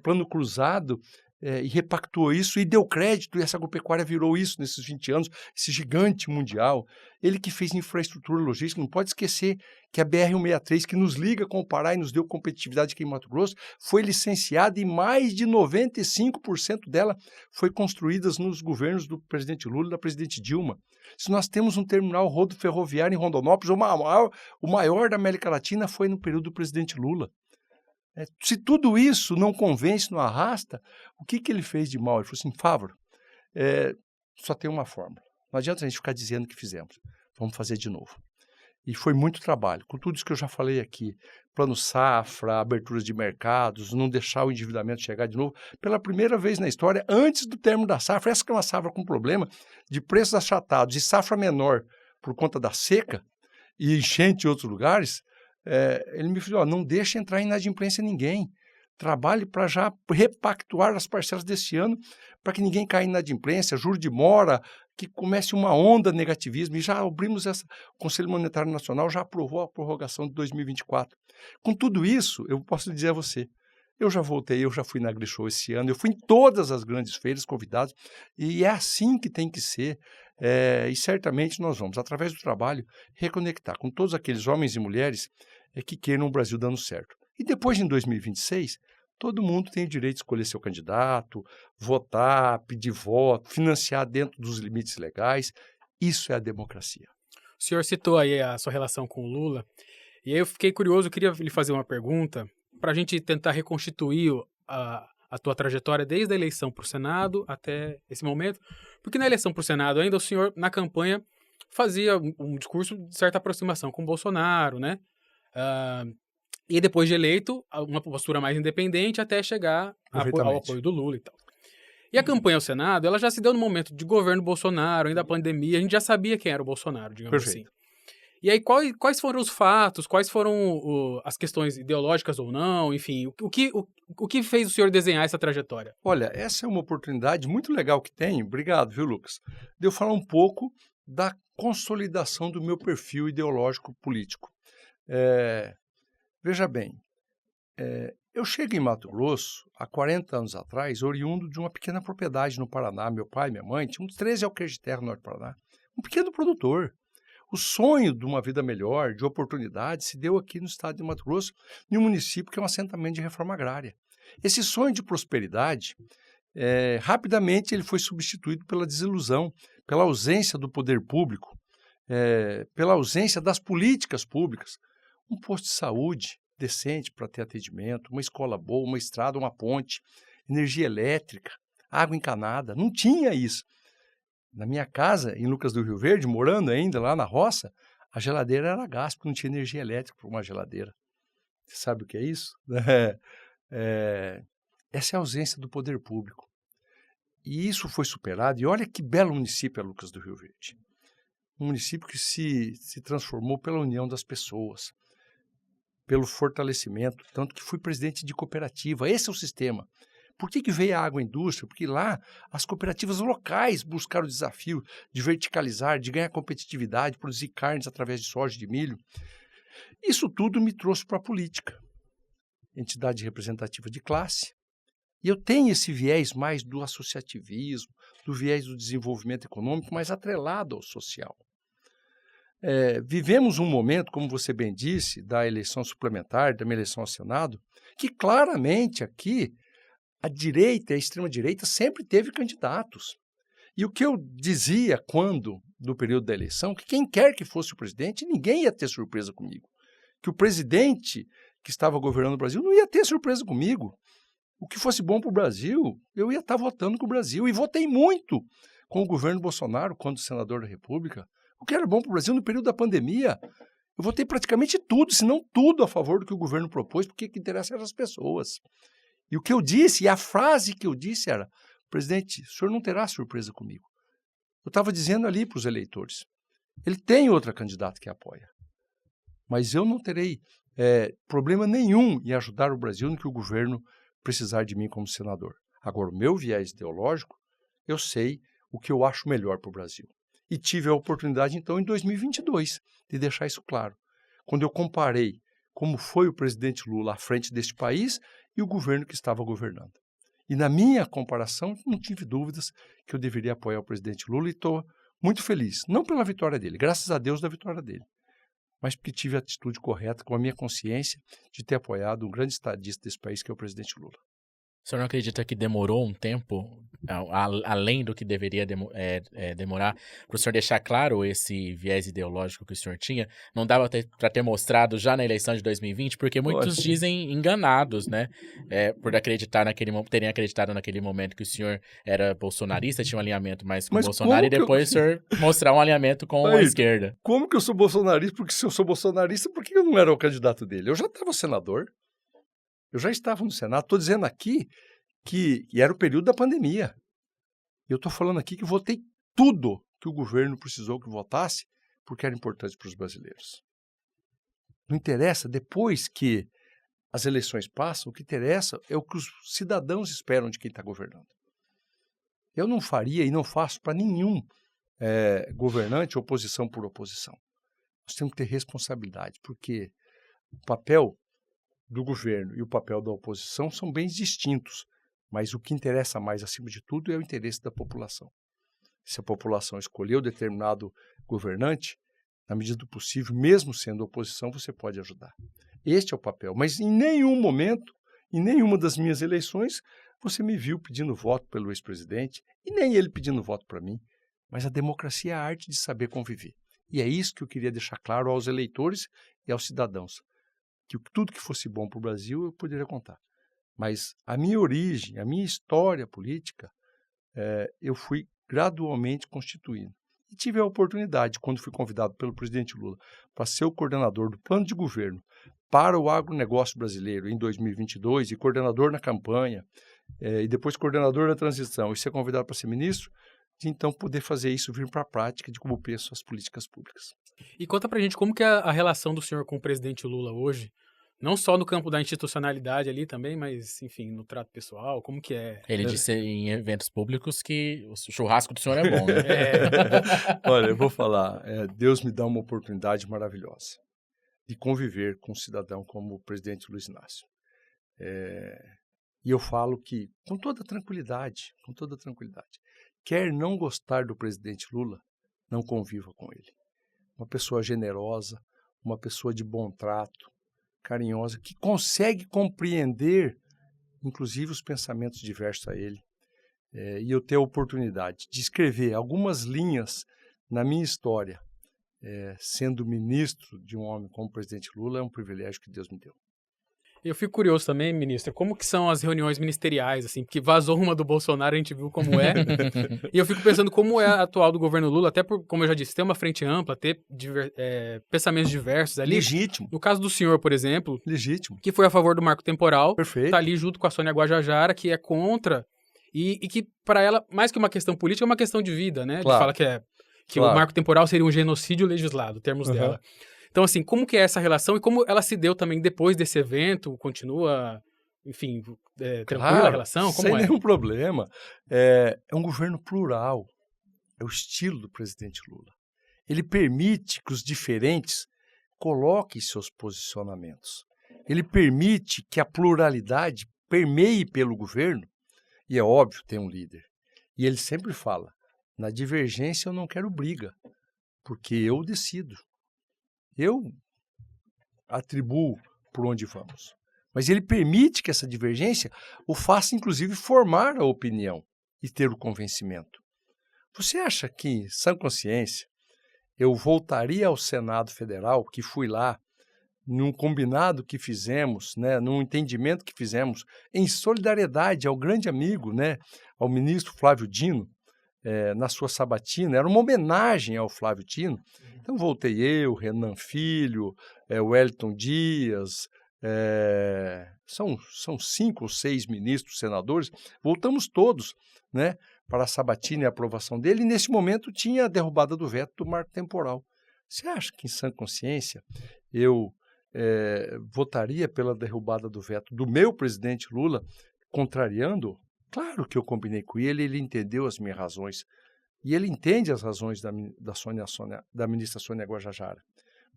Plano Cruzado, e repactuou isso e deu crédito, e essa agropecuária virou isso nesses 20 anos, esse gigante mundial. Ele que fez infraestrutura logística, não pode esquecer que a BR-163, que nos liga com o Pará e nos deu competitividade aqui em Mato Grosso, foi licenciada e mais de 95% dela foi construída nos governos do presidente Lula e da presidente Dilma. Se nós temos um terminal rodoferroviário em Rondonópolis, o maior da América Latina foi no período do presidente Lula. Se tudo isso não convence, não arrasta, o que ele fez de mal? Ele falou assim, Fávaro, só tem uma fórmula. Não adianta a gente ficar dizendo que fizemos. Vamos fazer de novo. E foi muito trabalho. Com tudo isso que eu já falei aqui, plano safra, aberturas de mercados, não deixar o endividamento chegar de novo. Pela primeira vez na história, antes do término da safra, essa que é uma safra com problema de preços achatados e safra menor por conta da seca e enchente em outros lugares, ele me falou, não deixe entrar em inadimplência ninguém. Trabalhe para já repactuar as parcelas desse ano para que ninguém caia em inadimplência, juro de mora, que comece uma onda de negativismo. E já abrimos essa... O Conselho Monetário Nacional já aprovou a prorrogação de 2024. Com tudo isso, eu posso dizer a você, eu já voltei, eu já fui na AgriShow esse ano, eu fui em todas as grandes feiras convidados, e é assim que tem que ser. E certamente nós vamos, através do trabalho, reconectar com todos aqueles homens e mulheres que queiram o Brasil dando certo. E depois, em 2026, todo mundo tem o direito de escolher seu candidato, votar, pedir voto, financiar dentro dos limites legais. Isso é a democracia. O senhor citou aí a sua relação com o Lula, e aí eu fiquei curioso, eu queria lhe fazer uma pergunta para a gente tentar reconstituir a tua trajetória desde a eleição para o Senado até esse momento, porque na eleição para o Senado ainda o senhor, na campanha, fazia um discurso de certa aproximação com o Bolsonaro, né? E depois de eleito, uma postura mais independente até chegar ao apoio do Lula e tal. E a campanha ao Senado, ela já se deu no momento de governo Bolsonaro, ainda da pandemia, a gente já sabia quem era o Bolsonaro, digamos assim. E aí, quais foram os fatos, quais foram as questões ideológicas ou não, enfim, o que fez o senhor desenhar essa trajetória? Olha, essa é uma oportunidade muito legal que tem, obrigado, viu, Lucas, de eu falar um pouco da consolidação do meu perfil ideológico político. Veja bem, eu cheguei em Mato Grosso há 40 anos atrás, oriundo de uma pequena propriedade no Paraná. Meu pai e minha mãe tinham uns 13 alqueires de terra no norte do Paraná. Um pequeno produtor. O sonho de uma vida melhor, de oportunidade, se deu aqui no estado de Mato Grosso, em um município que é um assentamento de reforma agrária. Esse sonho de prosperidade, rapidamente ele foi substituído pela desilusão, pela ausência do poder público, pela ausência das políticas públicas. Um posto de saúde decente para ter atendimento, uma escola boa, uma estrada, uma ponte, energia elétrica, água encanada. Não tinha isso. Na minha casa, em Lucas do Rio Verde, morando ainda lá na roça, a geladeira era a gás, porque não tinha energia elétrica para uma geladeira. Você sabe o que é isso? Essa é a ausência do poder público. E isso foi superado. E olha que belo município é Lucas do Rio Verde. Um município que se transformou pela união das pessoas, pelo fortalecimento, tanto que fui presidente de cooperativa. Esse é o sistema. Por que veio a agroindústria? Porque lá as cooperativas locais buscaram o desafio de verticalizar, de ganhar competitividade, produzir carnes através de soja e de milho. Isso tudo me trouxe para a política. Entidade representativa de classe. E eu tenho esse viés mais do associativismo, do viés do desenvolvimento econômico, mais atrelado ao social. Vivemos um momento, como você bem disse, da eleição suplementar, da minha eleição ao Senado, que claramente aqui a direita e a extrema-direita sempre teve candidatos. E o que eu dizia no período da eleição, que quem quer que fosse o presidente, ninguém ia ter surpresa comigo. Que o presidente que estava governando o Brasil não ia ter surpresa comigo. O que fosse bom para o Brasil, eu ia estar votando com o Brasil. E votei muito com o governo Bolsonaro, quando senador da República. O que era bom para o Brasil no período da pandemia. Eu votei praticamente tudo, se não tudo a favor do que o governo propôs, porque o que interessa eram as pessoas. E o que eu disse, e a frase que eu disse era: presidente, o senhor não terá surpresa comigo. Eu estava dizendo ali para os eleitores, ele tem outra candidata que apoia, mas eu não terei problema nenhum em ajudar o Brasil no que o governo precisar de mim como senador. Agora, o meu viés ideológico, eu sei o que eu acho melhor para o Brasil. E tive a oportunidade, então, em 2022, de deixar isso claro. Quando eu comparei como foi o presidente Lula à frente deste país e o governo que estava governando. E na minha comparação, não tive dúvidas que eu deveria apoiar o presidente Lula e estou muito feliz. Não pela vitória dele, graças a Deus da vitória dele, mas porque tive a atitude correta, com a minha consciência de ter apoiado um grande estadista desse país, que é o presidente Lula. O senhor não acredita que demorou um tempo, além do que deveria demorar, para o senhor deixar claro esse viés ideológico que o senhor tinha? Não dava para ter mostrado já na eleição de 2020? Porque muitos dizem enganados, né? Por terem acreditado naquele momento que o senhor era bolsonarista, tinha um alinhamento mais com o Bolsonaro, e depois o senhor mostrar um alinhamento com a esquerda. Como que eu sou bolsonarista? Porque se eu sou bolsonarista, por que eu não era o candidato dele? Eu já estava senador. Eu já estava no Senado. Estou dizendo aqui que era o período da pandemia. Eu estou falando aqui que votei tudo que o governo precisou que votasse, porque era importante para os brasileiros. Não interessa, depois que as eleições passam, o que interessa é o que os cidadãos esperam de quem está governando. Eu não faria e não faço para nenhum governante oposição por oposição. Nós temos que ter responsabilidade, porque o papel do governo e o papel da oposição são bem distintos, mas o que interessa mais, acima de tudo, é o interesse da população. Se a população escolheu determinado governante, na medida do possível, mesmo sendo oposição, você pode ajudar. Este é o papel, mas em nenhum momento, em nenhuma das minhas eleições, você me viu pedindo voto pelo ex-presidente, e nem ele pedindo voto para mim, mas a democracia é a arte de saber conviver. E é isso que eu queria deixar claro aos eleitores e aos cidadãos. Que tudo que fosse bom para o Brasil eu poderia contar. Mas a minha origem, a minha história política, eu fui gradualmente constituindo. E tive a oportunidade, quando fui convidado pelo presidente Lula para ser o coordenador do plano de governo para o agronegócio brasileiro em 2022, e coordenador na campanha, e depois coordenador na transição, e ser convidado para ser ministro, de então poder fazer isso vir para a prática de como penso as políticas públicas. E conta pra gente como que é a relação do senhor com o presidente Lula hoje, não só no campo da institucionalidade ali também, mas, enfim, no trato pessoal, como que é? Ele disse em eventos públicos que o churrasco do senhor é bom, né? Olha, eu vou falar, Deus me dá uma oportunidade maravilhosa de conviver com um cidadão como o presidente Luiz Inácio. E eu falo que, com toda tranquilidade, quer não gostar do presidente Lula, não conviva com ele. Uma pessoa generosa, uma pessoa de bom trato, carinhosa, que consegue compreender, inclusive, os pensamentos diversos a ele. E eu ter a oportunidade de escrever algumas linhas na minha história, sendo ministro de um homem como o presidente Lula, é um privilégio que Deus me deu. Eu fico curioso também, ministro, como que são as reuniões ministeriais, assim, porque vazou uma do Bolsonaro, a gente viu como é, e eu fico pensando como é a atual do governo Lula, até por, como eu já disse, ter uma frente ampla, ter pensamentos diversos ali. Legítimo. No caso do senhor, por exemplo, legítimo, que foi a favor do marco temporal, perfeito, tá ali junto com a Sônia Guajajara, que é contra, e que para ela, mais que uma questão política, é uma questão de vida, né? Claro. De fala que o marco temporal seria um genocídio legislado, termos dela. Então, assim, como que é essa relação e como ela se deu também depois desse evento? Continua, enfim, tranquila a relação? Como sem nenhum problema. É um governo plural. É o estilo do presidente Lula. Ele permite que os diferentes coloquem seus posicionamentos. Ele permite que a pluralidade permeie pelo governo. E é óbvio, tem um líder. E ele sempre fala, na divergência eu não quero briga, porque eu decido. Eu atribuo por onde vamos. Mas ele permite que essa divergência o faça, inclusive, formar a opinião e ter o convencimento. Você acha que, sã consciência, eu voltaria ao Senado Federal, que fui lá, num combinado que fizemos, né, num entendimento que fizemos, em solidariedade ao grande amigo, né, ao ministro Flávio Dino, na sua sabatina, era uma homenagem ao Flávio Tino. Então voltei eu, Renan Filho, Wellington Dias, são 5 ou 6 ministros, senadores, voltamos todos, né, para a sabatina e a aprovação dele, e nesse momento tinha a derrubada do veto do marco temporal. Você acha que, em sã consciência, eu votaria pela derrubada do veto do meu presidente Lula, contrariando? Claro que eu combinei com ele, ele entendeu as minhas razões, e ele entende as razões da ministra Sônia Guajajara.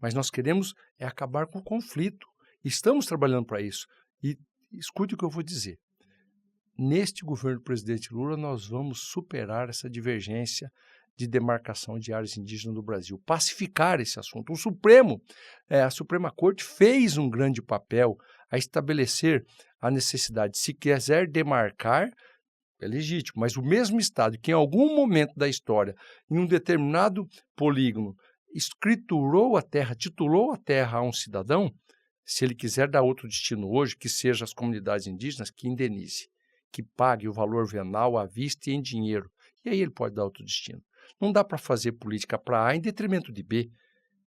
Mas nós queremos acabar com o conflito. Estamos trabalhando para isso. E escute o que eu vou dizer. Neste governo do presidente Lula, nós vamos superar essa divergência de demarcação de áreas indígenas do Brasil, pacificar esse assunto. O Supremo, a Suprema Corte fez um grande papel a estabelecer a necessidade, se quiser demarcar, é legítimo, mas o mesmo Estado que em algum momento da história, em um determinado polígono, escriturou a terra, titulou a terra a um cidadão, se ele quiser dar outro destino hoje, que seja as comunidades indígenas, que indenize, que pague o valor venal à vista e em dinheiro. E aí ele pode dar outro destino. Não dá para fazer política para A em detrimento de B,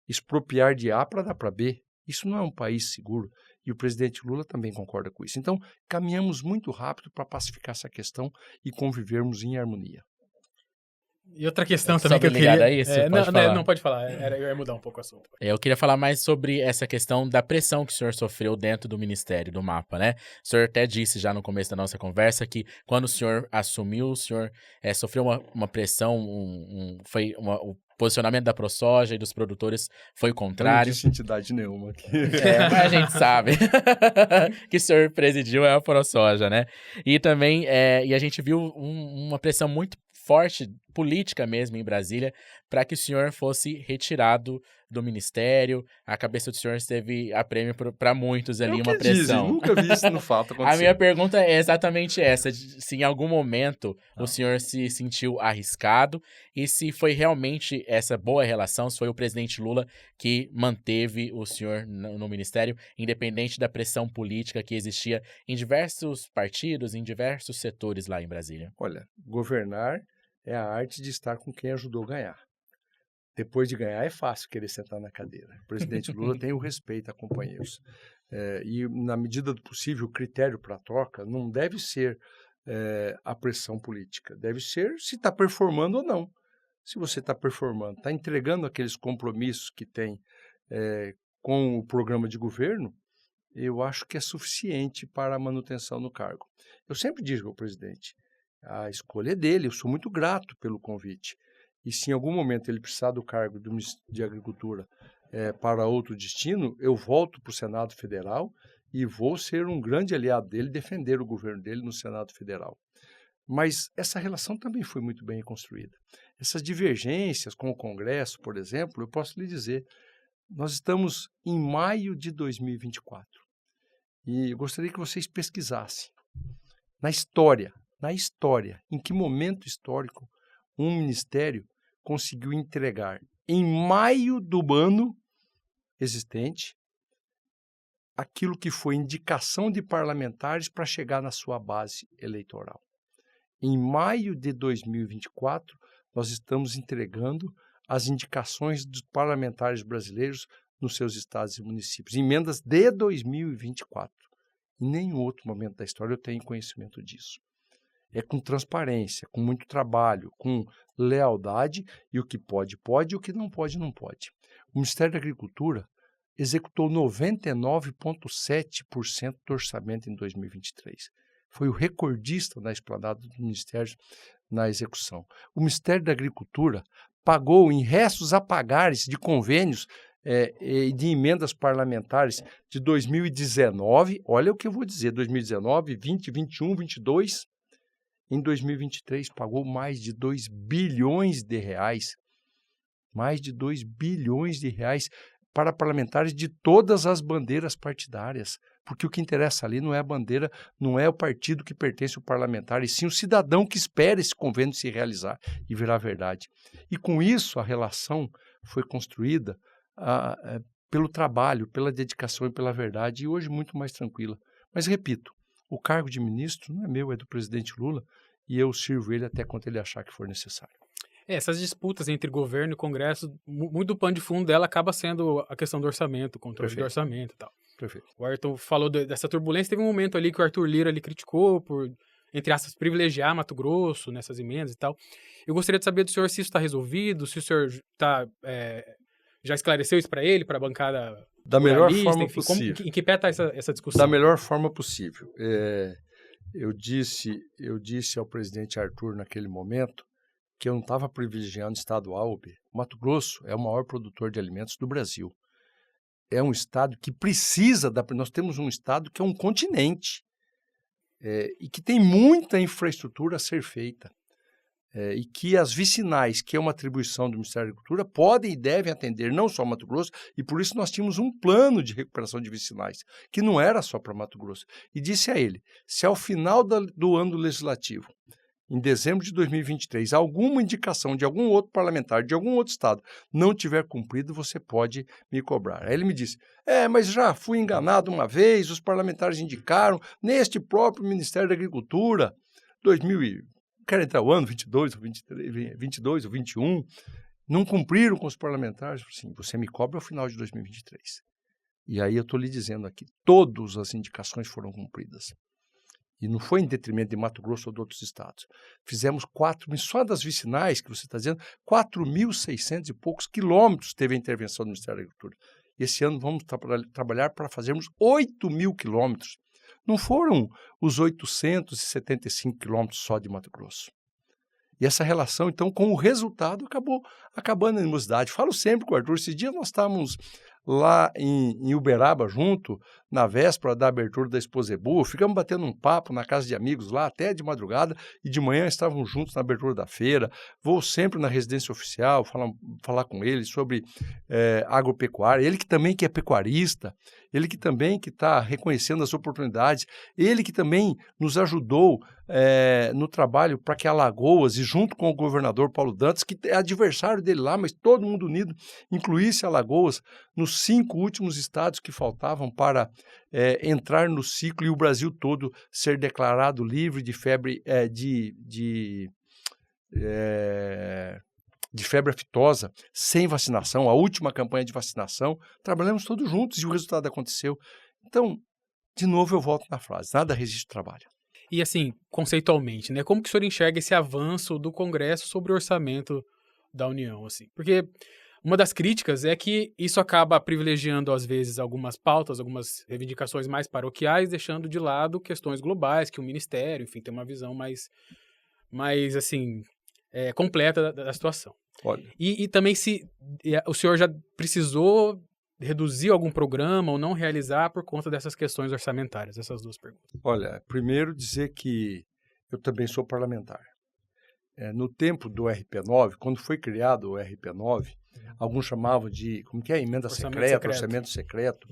expropriar de A para dar para B. Isso não é um país seguro. E o presidente Lula também concorda com isso. Então, caminhamos muito rápido para pacificar essa questão e convivermos em harmonia. E outra questão também que eu queria... a isso, não, pode falar. Eu ia mudar um pouco o assunto. Eu queria falar mais sobre essa questão da pressão que o senhor sofreu dentro do Ministério, do MAPA, né? O senhor até disse já no começo da nossa conversa que quando o senhor assumiu, o senhor sofreu uma pressão, o posicionamento da ProSoja e dos produtores foi o contrário. Eu não disse entidade nenhuma aqui. Mas a gente sabe que o senhor presidiu a ProSoja, né? E também, e a gente viu uma pressão muito forte, política mesmo, em Brasília, para que o senhor fosse retirado do ministério. A cabeça do senhor esteve a prêmio para muitos ali, uma pressão. Dizem, nunca vi isso no fato acontecer. A minha pergunta é exatamente essa, se em algum momento o senhor se sentiu arriscado e se foi realmente essa boa relação, se foi o presidente Lula que manteve o senhor no ministério, independente da pressão política que existia em diversos partidos, em diversos setores lá em Brasília. Olha, governar é a arte de estar com quem ajudou a ganhar. Depois de ganhar é fácil querer sentar na cadeira. O presidente Lula tem o respeito a companheiros. E, na medida do possível, o critério para a troca não deve ser a pressão política. Deve ser se está performando ou não. Se você está performando, está entregando aqueles compromissos que tem com o programa de governo, eu acho que é suficiente para a manutenção no cargo. Eu sempre digo ao presidente, a escolha é dele, eu sou muito grato pelo convite. E se em algum momento ele precisar do cargo de Agricultura para outro destino, eu volto para o Senado Federal e vou ser um grande aliado dele, defender o governo dele no Senado Federal. Mas essa relação também foi muito bem construída. Essas divergências com o Congresso, por exemplo, eu posso lhe dizer, nós estamos em maio de 2024 e eu gostaria que vocês pesquisassem na história, em que momento histórico um ministério conseguiu entregar em maio do ano existente aquilo que foi indicação de parlamentares para chegar na sua base eleitoral. Em maio de 2024, nós estamos entregando as indicações dos parlamentares brasileiros nos seus estados e municípios, emendas de 2024. Em nenhum outro momento da história eu tenho conhecimento disso. É com transparência, com muito trabalho, com lealdade, e o que pode, pode, e o que não pode, não pode. O Ministério da Agricultura executou 99,7% do orçamento em 2023. Foi o recordista na esplanada do Ministério na execução. O Ministério da Agricultura pagou em restos a pagares de convênios e de emendas parlamentares de 2019, olha o que eu vou dizer, 2019, 20, 21, 22... Em 2023, pagou mais de 2 bilhões de reais. Mais de 2 bilhões de reais para parlamentares de todas as bandeiras partidárias. Porque o que interessa ali não é a bandeira, não é o partido que pertence ao parlamentar, e sim o cidadão que espera esse convênio se realizar e virar verdade. E com isso, a relação foi construída pelo trabalho, pela dedicação e pela verdade, e hoje muito mais tranquila. Mas, repito, o cargo de ministro não é meu, é do presidente Lula, e eu sirvo ele até quanto ele achar que for necessário. Essas disputas entre governo e Congresso, muito do pano de fundo dela acaba sendo a questão do orçamento, o controle do orçamento e tal. Perfeito. O Ayrton falou dessa turbulência, teve um momento ali que o Arthur Lira ali criticou por, entre aspas, privilegiar Mato Grosso nessas emendas e tal. Eu gostaria de saber do senhor se isso está resolvido, se o senhor já esclareceu isso para ele, para a bancada da melhor forma possível. Em que pé está essa discussão? Da melhor forma possível. Eu disse ao presidente Arthur naquele momento que eu não estava privilegiando estado A ou B. Mato Grosso é o maior produtor de alimentos do Brasil. É um estado que precisa nós temos um estado que é um continente e que tem muita infraestrutura a ser feita. E que as vicinais, que é uma atribuição do Ministério da Agricultura, podem e devem atender não só Mato Grosso, e por isso nós tínhamos um plano de recuperação de vicinais, que não era só para Mato Grosso. E disse a ele, se ao final do ano legislativo, em dezembro de 2023, alguma indicação de algum outro parlamentar, de algum outro estado, não tiver cumprido, você pode me cobrar. Aí ele me disse, mas já fui enganado uma vez, os parlamentares indicaram, neste próprio Ministério da Agricultura, quero entrar o ano, 22 ou 23, 22 ou 21, não cumpriram com os parlamentares. Sim, você me cobra ao final de 2023. E aí eu estou lhe dizendo aqui, todas as indicações foram cumpridas. E não foi em detrimento de Mato Grosso ou de outros estados. Fizemos só das vicinais, que você está dizendo, 4.600 e poucos quilômetros teve a intervenção do Ministério da Agricultura. E esse ano vamos trabalhar para fazermos 8.000 quilômetros. Não foram os 875 quilômetros só de Mato Grosso. E essa relação, então, com o resultado, acabou acabando a animosidade. Falo sempre com o Arthur, esses dias nós estávamos lá em Uberaba, junto, na véspera da abertura da Expo Zebu, ficamos batendo um papo na casa de amigos lá, até de madrugada, e de manhã estávamos juntos na abertura da feira. Vou sempre na residência oficial falar com ele sobre agropecuária, ele que também que é pecuarista, ele que também que está reconhecendo as oportunidades, ele que também nos ajudou no trabalho para que Alagoas, e junto com o governador Paulo Dantas, que é adversário dele lá, mas todo mundo unido, incluísse Alagoas nos 5 últimos estados que faltavam para entrar no ciclo e o Brasil todo ser declarado livre de febre de febre aftosa, sem vacinação, a última campanha de vacinação. Trabalhamos todos juntos e o resultado aconteceu. Então, de novo eu volto na frase, nada resiste ao trabalho. E assim, conceitualmente, né, como que o senhor enxerga esse avanço do Congresso sobre o orçamento da União, assim? Porque uma das críticas é que isso acaba privilegiando, às vezes, algumas pautas, algumas reivindicações mais paroquiais, deixando de lado questões globais, que o Ministério, enfim, tem uma visão mais assim, completa da situação. Olha. E também se o senhor já precisou reduzir algum programa ou não realizar por conta dessas questões orçamentárias, essas duas perguntas. Olha, primeiro dizer que eu também sou parlamentar. No tempo do RP9, quando foi criado o RP9, alguns chamavam de, como que é, emenda secreta, orçamento secreto.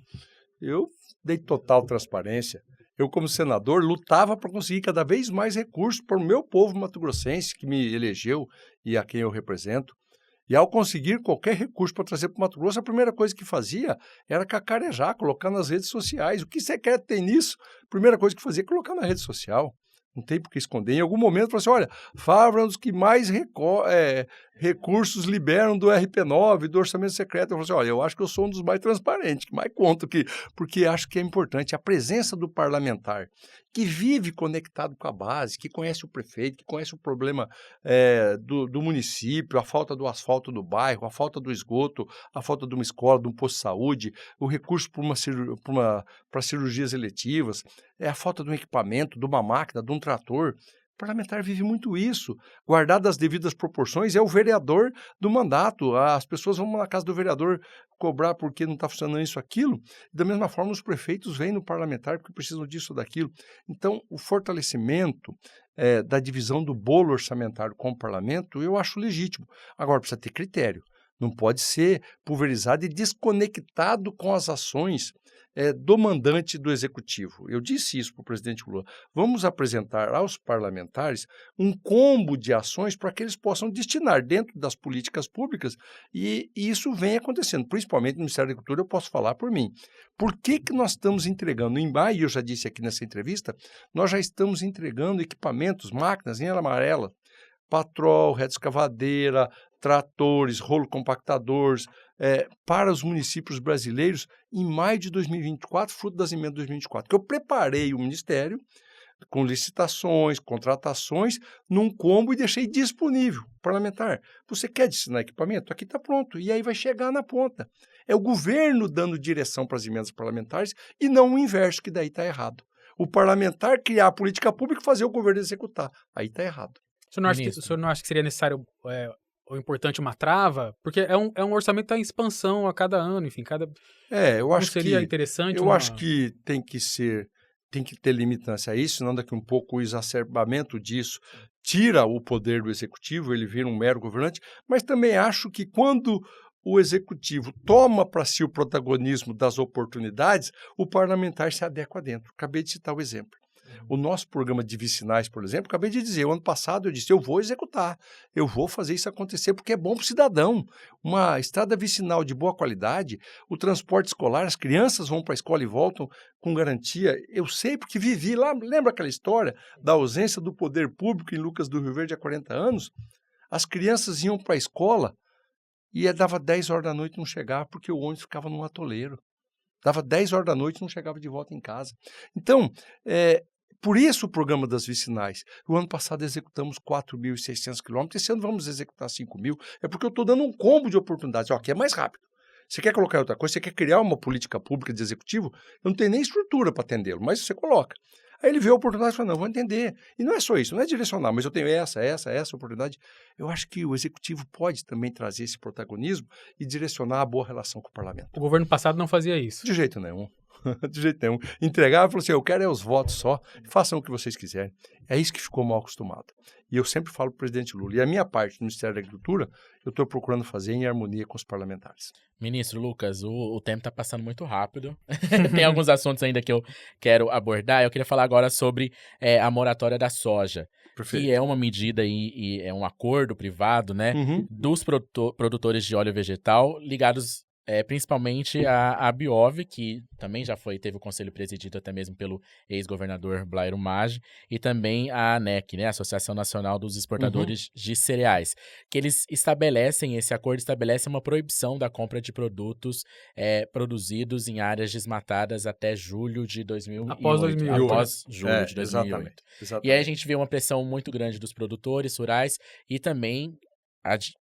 Eu dei total transparência. Eu, como senador, lutava para conseguir cada vez mais recursos para o meu povo mato-grossense, que me elegeu e a quem eu represento. E ao conseguir qualquer recurso para trazer para o Mato Grosso, a primeira coisa que fazia era cacarejar, colocar nas redes sociais. O que secreto tem nisso? A primeira coisa que fazia é colocar na rede social. Não tem por que esconder. Em algum momento, falou assim, olha, Fávaro é um dos que mais recursos liberam do RP9, do orçamento secreto. Eu falei assim, olha, eu acho que eu sou um dos mais transparentes, que mais conto, porque acho que é importante a presença do parlamentar, que vive conectado com a base, que conhece o prefeito, que conhece o problema do município, a falta do asfalto do bairro, a falta do esgoto, a falta de uma escola, de um posto de saúde, o recurso para cirurgias eletivas, a falta de um equipamento, de uma máquina, de um trator. O parlamentar vive muito isso. Guardado as devidas proporções, é o vereador do mandato. As pessoas vão na casa do vereador cobrar porque não está funcionando isso, aquilo. Da mesma forma, os prefeitos vêm no parlamentar porque precisam disso ou daquilo. Então, o fortalecimento da divisão do bolo orçamentário com o parlamento, eu acho legítimo. Agora, precisa ter critério. não pode ser pulverizado e desconectado com as ações do mandante do executivo. Eu disse isso para o presidente Lula. Vamos apresentar aos parlamentares um combo de ações para que eles possam destinar dentro das políticas públicas e isso vem acontecendo, principalmente no Ministério da Agricultura, eu posso falar por mim. Por que nós estamos entregando em maio, eu já disse aqui nessa entrevista, nós já estamos entregando equipamentos, máquinas em amarela, patrol, reta escavadeira, tratores, rolo compactadores, para os municípios brasileiros em maio de 2024, fruto das emendas de 2024, que eu preparei o Ministério com licitações, contratações, num combo e deixei disponível, parlamentar. Você quer destinar equipamento? Aqui está pronto. E aí vai chegar na ponta. É o governo dando direção para as emendas parlamentares e não o inverso, que daí está errado. O parlamentar criar a política pública e fazer o governo executar. Aí está errado. O senhor não acha que seria necessário ou importante uma trava? Porque é um orçamento que está em expansão a cada ano, enfim, eu acho seria interessante? Eu acho que tem que ter limitância a isso, senão daqui um pouco o exacerbamento disso tira o poder do executivo, ele vira um mero governante, mas também acho que quando o executivo toma para si o protagonismo das oportunidades, o parlamentar se adequa dentro. Acabei de citar o exemplo. O nosso programa de vicinais, por exemplo, acabei de dizer, o ano passado eu disse, eu vou executar, eu vou fazer isso acontecer, porque é bom para o cidadão. Uma estrada vicinal de boa qualidade, o transporte escolar, as crianças vão para a escola e voltam com garantia. Eu sei porque vivi lá, lembra aquela história da ausência do poder público em Lucas do Rio Verde há 40 anos? As crianças iam para a escola e dava 10 horas da noite e não chegava porque o ônibus ficava num atoleiro. Dava 10 horas da noite e não chegava de volta em casa. Então, por isso o programa das vicinais. O ano passado executamos 4.600 quilômetros, esse ano vamos executar 5.000. É porque eu estou dando um combo de oportunidades. Aqui é mais rápido. Você quer colocar outra coisa, você quer criar uma política pública de executivo, eu não tenho nem estrutura para atendê-lo, mas você coloca. Aí ele vê a oportunidade e fala, não, vou entender. E não é só isso, não é direcional, mas eu tenho essa oportunidade. Eu acho que o executivo pode também trazer esse protagonismo e direcionar a boa relação com o parlamento. O governo passado não fazia isso. De jeito nenhum. De jeito nenhum. Entregava e falou assim, eu quero os votos só, façam o que vocês quiserem. É isso que ficou mal acostumado. E eu sempre falo para o presidente Lula, e a minha parte do Ministério da Agricultura, eu estou procurando fazer em harmonia com os parlamentares. Ministro Lucas, o tempo está passando muito rápido. Tem alguns assuntos ainda que eu quero abordar. Eu queria falar agora sobre a moratória da soja. Perfeito. Que é uma medida e é um acordo privado, né, dos produtores de óleo vegetal ligados principalmente a Biov, que também já teve o conselho presidido até mesmo pelo ex-governador Blairo Maggi, e também a ANEC, né, Associação Nacional dos Exportadores de Cereais, que esse acordo estabelece uma proibição da compra de produtos produzidos em áreas desmatadas até julho de 2008. Após julho de 2008. Exatamente. E aí a gente vê uma pressão muito grande dos produtores rurais e também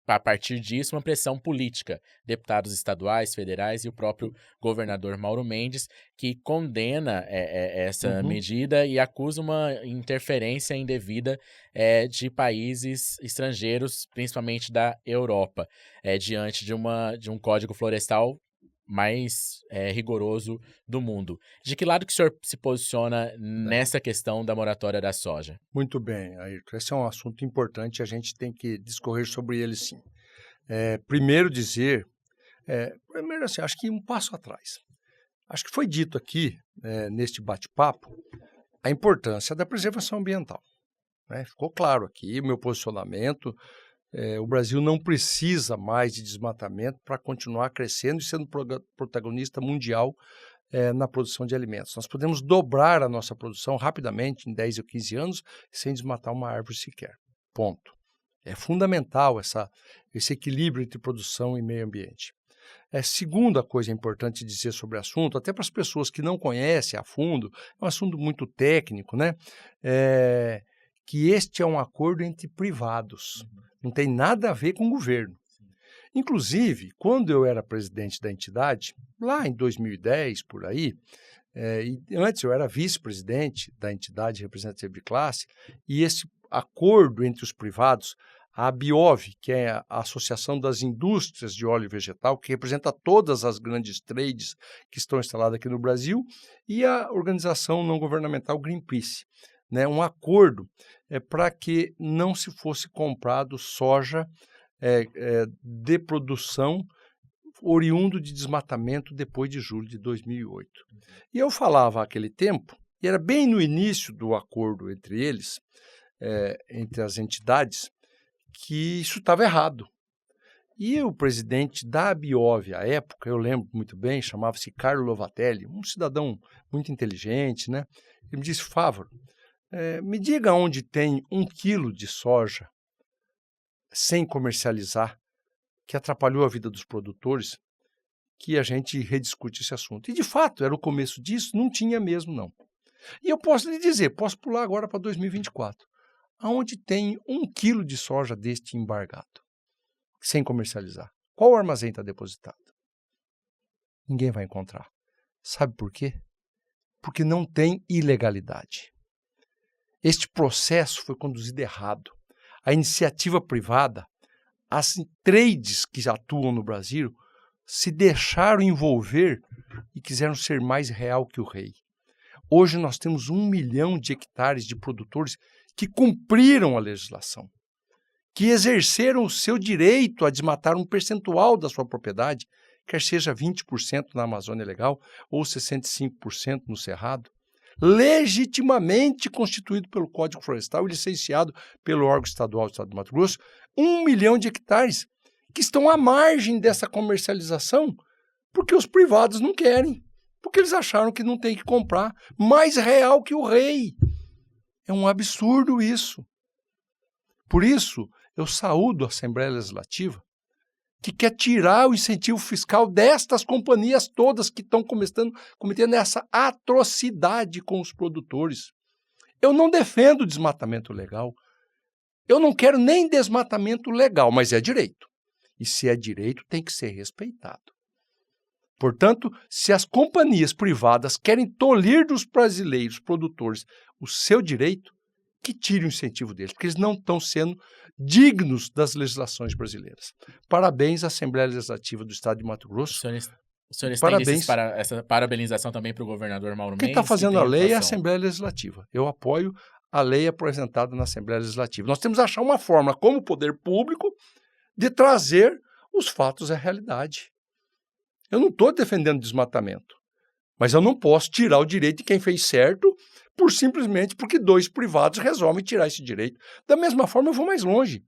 a partir disso, uma pressão política. Deputados estaduais, federais e o próprio governador Mauro Mendes, que condena essa medida e acusa uma interferência indevida de países estrangeiros, principalmente da Europa, diante de um código florestal mais rigoroso do mundo. De que lado que o senhor se posiciona nessa questão da moratória da soja? Muito bem, Ayrton. Esse é um assunto importante, a gente tem que discorrer sobre ele sim. Primeiro assim, acho que um passo atrás. Acho que foi dito aqui, neste bate-papo, a importância da preservação ambiental. Ficou claro aqui o meu posicionamento. O Brasil não precisa mais de desmatamento para continuar crescendo e sendo protagonista mundial na produção de alimentos. Nós podemos dobrar a nossa produção rapidamente, em 10 ou 15 anos, sem desmatar uma árvore sequer. Ponto. É fundamental esse equilíbrio entre produção e meio ambiente. Segunda coisa importante dizer sobre o assunto, até para as pessoas que não conhecem a fundo, é um assunto muito técnico, né? Que este é um acordo entre privados. Não tem nada a ver com o governo. Inclusive, quando eu era presidente da entidade, lá em 2010, por aí, e antes eu era vice-presidente da entidade representativa de classe, e esse acordo entre os privados, a Biov, que é a Associação das Indústrias de Óleo Vegetal, que representa todas as grandes trades que estão instaladas aqui no Brasil, e a organização não governamental Greenpeace. Um acordo para que não se fosse comprado soja de produção oriundo de desmatamento depois de julho de 2008. E eu falava àquele tempo, e era bem no início do acordo entre eles, entre as entidades, que isso estava errado. E o presidente da Biov, à época, eu lembro muito bem, chamava-se Carlo Lovatelli, um cidadão muito inteligente, né? Ele me disse, Fávaro, me diga onde tem 1 quilo de soja sem comercializar, que atrapalhou a vida dos produtores, que a gente rediscute esse assunto. E, de fato, era o começo disso, não tinha mesmo, não. E eu posso lhe dizer, posso pular agora para 2024, aonde tem 1 quilo de soja deste embargado, sem comercializar? Qual armazém está depositado? Ninguém vai encontrar. Sabe por quê? Porque não tem ilegalidade. Este processo foi conduzido errado. A iniciativa privada, as trades que atuam no Brasil, se deixaram envolver e quiseram ser mais real que o rei. Hoje nós temos 1 milhão de hectares de produtores que cumpriram a legislação, que exerceram o seu direito a desmatar um percentual da sua propriedade, quer seja 20% na Amazônia Legal ou 65% no Cerrado, legitimamente constituído pelo Código Florestal e licenciado pelo órgão estadual do Estado do Mato Grosso, 1 milhão de hectares que estão à margem dessa comercialização porque os privados não querem, porque eles acharam que não tem que comprar, mais real que o rei. É um absurdo isso. Por isso, eu saúdo a Assembleia Legislativa, que quer tirar o incentivo fiscal destas companhias todas que estão cometendo essa atrocidade com os produtores. Eu não defendo desmatamento legal. Eu não quero nem desmatamento legal, mas é direito. E se é direito, tem que ser respeitado. Portanto, se as companhias privadas querem tolir dos brasileiros produtores o seu direito, que tire o incentivo deles, porque eles não estão sendo dignos das legislações brasileiras. Parabéns à Assembleia Legislativa do Estado de Mato Grosso. O senhor estende essa parabenização também para o governador Mauro Mendes? Quem está fazendo a lei é a Assembleia Legislativa. Eu apoio a lei apresentada na Assembleia Legislativa. Nós temos que achar uma forma, como poder público, de trazer os fatos à realidade. Eu não estou defendendo desmatamento, mas eu não posso tirar o direito de quem fez certo simplesmente porque 2 privados resolvem tirar esse direito. Da mesma forma, eu vou mais longe.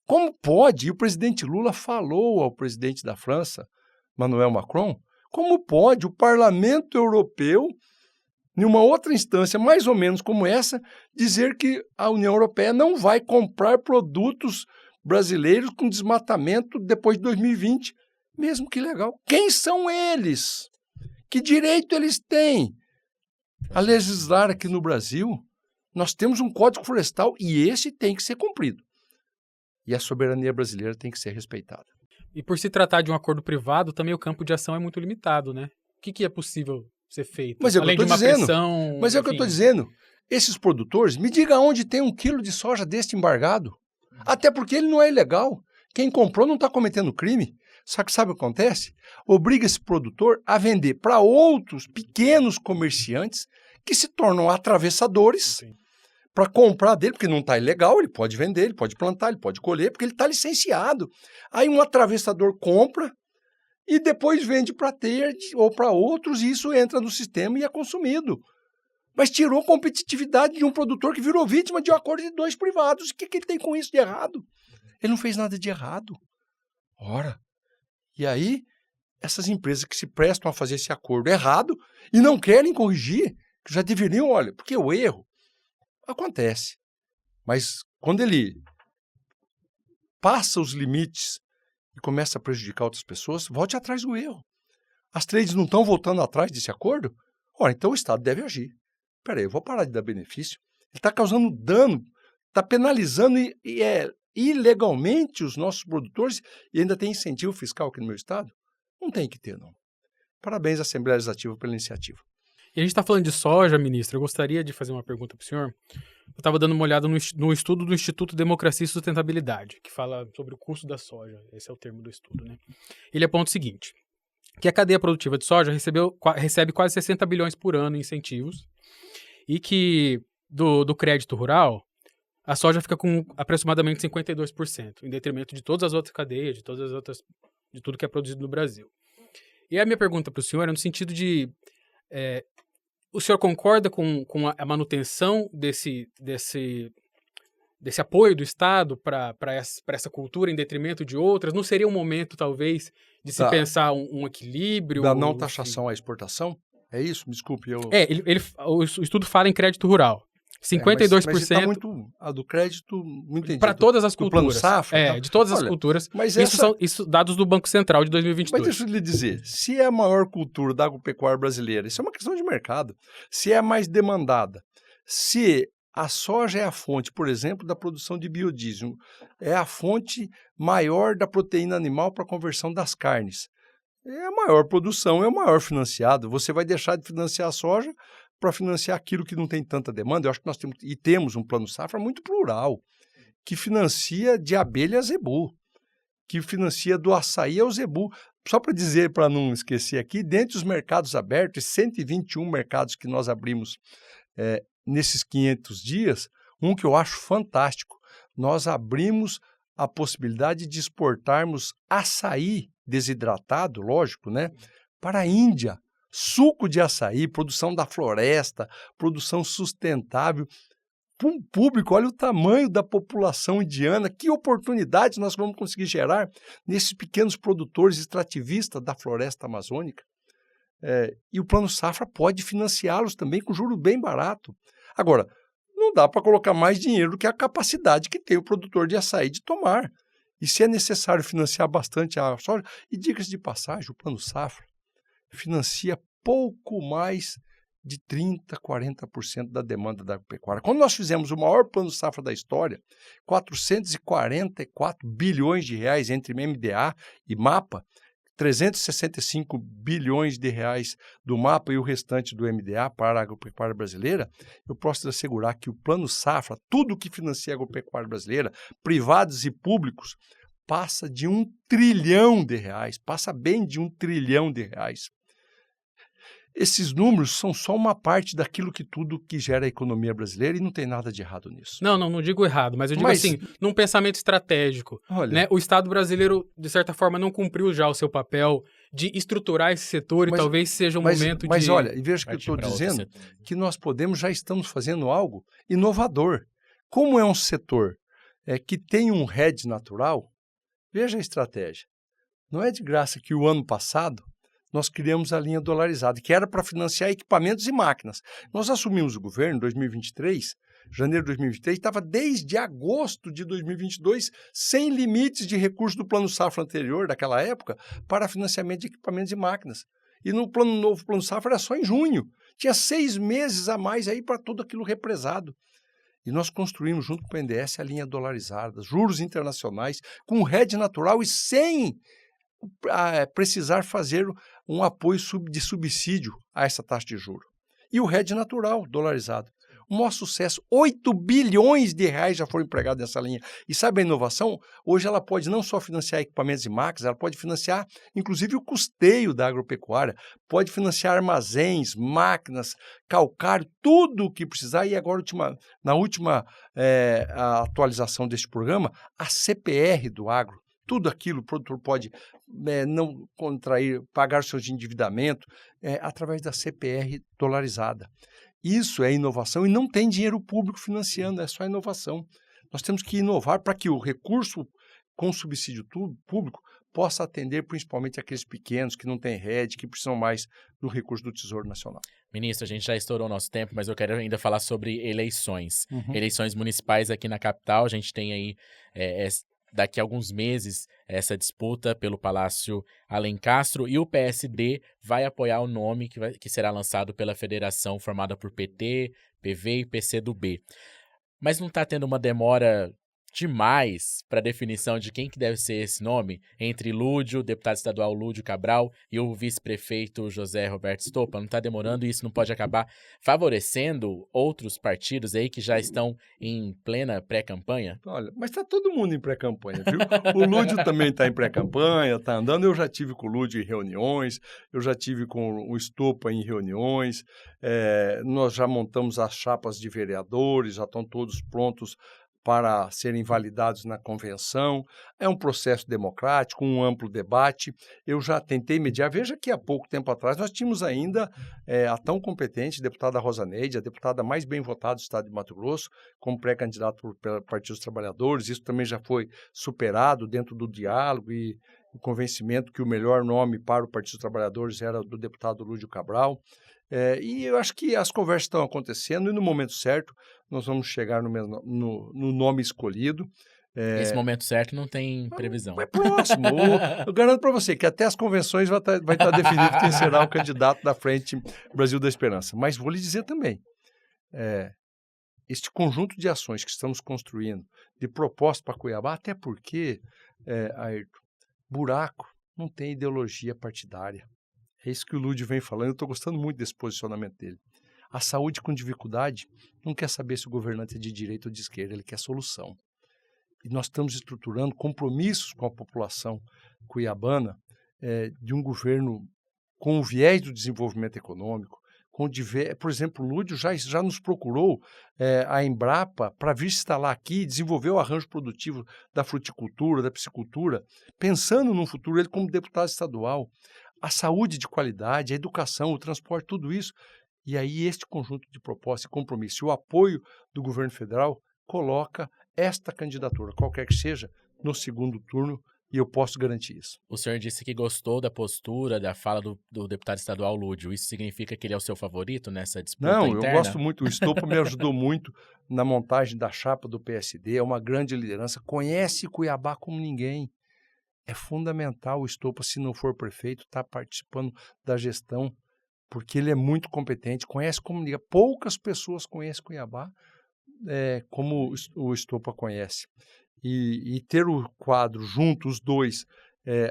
Como pode, e o presidente Lula falou ao presidente da França, Emmanuel Macron, como pode o Parlamento Europeu, em uma outra instância mais ou menos como essa, dizer que a União Europeia não vai comprar produtos brasileiros com desmatamento depois de 2020, mesmo que legal. Quem são eles? Que direito eles têm a legislar aqui no Brasil? Nós temos um Código Florestal e esse tem que ser cumprido. E a soberania brasileira tem que ser respeitada. E por se tratar de um acordo privado, também o campo de ação é muito limitado, né? O que é possível ser feito? Mas é o que eu estou dizendo. Pressão, mas é o que eu estou dizendo. Esses produtores, me diga onde tem 1 quilo de soja deste embargado. Até porque ele não é ilegal. Quem comprou não está cometendo crime. Só que sabe o que acontece? Obriga esse produtor a vender para outros pequenos comerciantes que se tornam atravessadores para comprar dele, porque não está ilegal, ele pode vender, ele pode plantar, ele pode colher, porque ele está licenciado. Aí um atravessador compra e depois vende para ter ou para outros e isso entra no sistema e é consumido. Mas tirou competitividade de um produtor que virou vítima de um acordo de 2 privados. O que ele tem com isso de errado? Ele não fez nada de errado. Ora, e aí essas empresas que se prestam a fazer esse acordo errado e não querem corrigir, que já deveriam, olha, porque o erro acontece. Mas quando ele passa os limites e começa a prejudicar outras pessoas, volte atrás do erro. As trades não estão voltando atrás desse acordo? Ora, então o Estado deve agir. Peraí, eu vou parar de dar benefício. Ele está causando dano, está penalizando ilegalmente os nossos produtores e ainda tem incentivo fiscal aqui no meu estado? Não tem que ter, não. Parabéns à Assembleia Legislativa pela iniciativa. E a gente está falando de soja, ministro. Eu gostaria de fazer uma pergunta para o senhor. Eu estava dando uma olhada no estudo do Instituto Democracia e Sustentabilidade, que fala sobre o custo da soja. Esse é o termo do estudo, né? Ele aponta o seguinte, que a cadeia produtiva de soja recebe quase 60 bilhões por ano em incentivos e que do crédito rural, a soja fica com aproximadamente 52%, em detrimento de todas as outras cadeias, de tudo que é produzido no Brasil. E a minha pergunta para o senhor é no sentido de, o senhor concorda com a manutenção desse apoio do Estado para essa cultura em detrimento de outras? Não seria um momento, talvez, de se pensar um equilíbrio? Da não taxação à exportação? É isso? Me desculpe. O estudo fala em crédito rural. 52%. Mas está muito. A do crédito, não entendi. Para todas as culturas. Do Plano Safra? De todas as culturas. Mas isso são dados do Banco Central de 2022. Mas deixa eu lhe dizer, se é a maior cultura da agropecuária brasileira, isso é uma questão de mercado. Se é a mais demandada, se a soja é a fonte, por exemplo, da produção de biodiesel, é a fonte maior da proteína animal para a conversão das carnes. É a maior produção, é o maior financiado. Você vai deixar de financiar a soja para financiar aquilo que não tem tanta demanda. Eu acho que nós temos um plano safra muito plural, que financia de abelha a zebu, que financia do açaí ao zebu. Só para dizer, para não esquecer aqui, dentre os mercados abertos, 121 mercados que nós abrimos nesses 500 dias, um que eu acho fantástico, nós abrimos a possibilidade de exportarmos açaí desidratado, lógico, né, para a Índia. Suco de açaí, produção da floresta, produção sustentável. Para um público, olha o tamanho da população indiana, que oportunidades nós vamos conseguir gerar nesses pequenos produtores extrativistas da floresta amazônica. E o Plano Safra pode financiá-los também com juros bem barato. Agora, não dá para colocar mais dinheiro do que a capacidade que tem o produtor de açaí de tomar. E se é necessário financiar bastante a soja, e diga-se de passagem, o Plano Safra financia pouco mais de 30%, 40% da demanda da agropecuária. Quando nós fizemos o maior plano safra da história, 444 bilhões de reais entre MDA e MAPA, 365 bilhões de reais do MAPA e o restante do MDA para a agropecuária brasileira, eu posso assegurar que o plano safra, tudo que financia a agropecuária brasileira, privados e públicos, passa de R$1 trilhão, passa bem de R$1 trilhão. Esses números são só uma parte daquilo que tudo que gera a economia brasileira e não tem nada de errado nisso. Não digo errado, mas eu digo assim, num pensamento estratégico, né? O Estado brasileiro, de certa forma, não cumpriu já o seu papel de estruturar esse setor e talvez seja um momento de... Mas olha, e veja que eu estou dizendo que nós já estamos fazendo algo inovador. Como é um setor que tem um hedge natural, veja a estratégia. Não é de graça que o ano passado nós criamos a linha dolarizada, que era para financiar equipamentos e máquinas. Nós assumimos o governo em 2023, janeiro de 2023, estava desde agosto de 2022 sem limites de recursos do Plano Safra anterior, daquela época, para financiamento de equipamentos e máquinas. E no novo Plano Safra era só em junho. Tinha 6 meses a mais aí para tudo aquilo represado. E nós construímos, junto com o BNDES, a linha dolarizada, juros internacionais, com hedge natural e sem precisar fazer um apoio de subsídio a essa taxa de juros. E o hedge natural, dolarizado. O maior sucesso, 8 bilhões de reais já foram empregados nessa linha. E sabe a inovação? Hoje ela pode não só financiar equipamentos e máquinas, ela pode financiar, inclusive, o custeio da agropecuária, pode financiar armazéns, máquinas, calcário, tudo o que precisar. E agora, na última atualização deste programa, a CPR do agro. Tudo aquilo o produtor pode não contrair, pagar o seu endividamento através da CPR dolarizada. Isso é inovação e não tem dinheiro público financiando, é só inovação. Nós temos que inovar para que o recurso com subsídio público possa atender principalmente aqueles pequenos que não têm rede, que precisam mais do recurso do Tesouro Nacional. Ministro, a gente já estourou o nosso tempo, mas eu quero ainda falar sobre eleições. Eleições municipais aqui na capital, a gente tem aí... daqui a alguns meses, essa disputa pelo Palácio Alencastro, e o PSD vai apoiar o nome que será lançado pela federação formada por PT, PV e PCdoB. Mas não está tendo uma demora demais para a definição de quem que deve ser esse nome entre Lúdio, o deputado estadual Lúdio Cabral, e o vice-prefeito José Roberto Stoppa? Não está demorando e isso não pode acabar favorecendo outros partidos aí que já estão em plena pré-campanha? Olha, mas está todo mundo em pré-campanha, viu? O Lúdio também está em pré-campanha, está andando. Eu já tive com o Lúdio em reuniões, eu já tive com o Stoppa em reuniões, nós já montamos as chapas de vereadores, já estão todos prontos para serem validados na convenção. É um processo democrático, um amplo debate. Eu já tentei mediar. Veja que há pouco tempo atrás nós tínhamos ainda a tão competente deputada Rosa Neide, a deputada mais bem votada do estado de Mato Grosso, como pré-candidato pelo Partido dos Trabalhadores. Isso também já foi superado dentro do diálogo e o convencimento que o melhor nome para o Partido dos Trabalhadores era do deputado Lúdio Cabral. E eu acho que as conversas estão acontecendo e no momento certo nós vamos chegar no nome escolhido. Esse momento certo não tem previsão. É próximo. Eu garanto para você que até as convenções vai estar definido quem será o candidato da Frente Brasil da Esperança. Mas vou lhe dizer também, este conjunto de ações que estamos construindo, de propostas para Cuiabá, até porque, Ayrton, buraco não tem ideologia partidária. É isso que o Lúdio vem falando, eu estou gostando muito desse posicionamento dele. A saúde com dificuldade não quer saber se o governante é de direita ou de esquerda, ele quer solução. E nós estamos estruturando compromissos com a população cuiabana de um governo com o viés do desenvolvimento econômico, por exemplo, o Lúdio já nos procurou a Embrapa para vir se instalar aqui e desenvolver o arranjo produtivo da fruticultura, da piscicultura, pensando no futuro, ele como deputado estadual, a saúde de qualidade, a educação, o transporte, tudo isso. E aí este conjunto de propostas e compromissos e o apoio do governo federal coloca esta candidatura, qualquer que seja, no segundo turno, e eu posso garantir isso. O senhor disse que gostou da postura, da fala do deputado estadual Lúdio. Isso significa que ele é o seu favorito nessa disputa interna? Não, eu gosto muito. O Estopa me ajudou muito na montagem da chapa do PSD. É uma grande liderança. Conhece Cuiabá como ninguém. É fundamental o Estopa, se não for prefeito, estar participando da gestão, porque ele é muito competente, conhece como ninguém. Poucas pessoas conhecem Cuiabá como o Estopa conhece. E ter o quadro junto, os dois,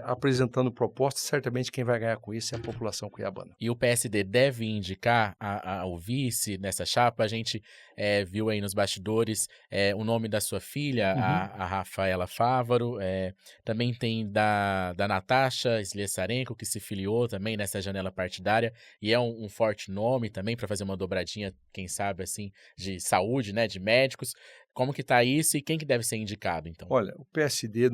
apresentando propostas, certamente quem vai ganhar com isso é a população cuiabana. E o PSD deve indicar o vice nessa chapa? A gente viu aí nos bastidores o nome da sua filha, a Rafaela Fávaro, também tem da Natasha Sliesarenko, que se filiou também nessa janela partidária, e é um forte nome também para fazer uma dobradinha, quem sabe, assim, de saúde, né, de médicos. Como que tá isso e quem que deve ser indicado, então? Olha, o PSD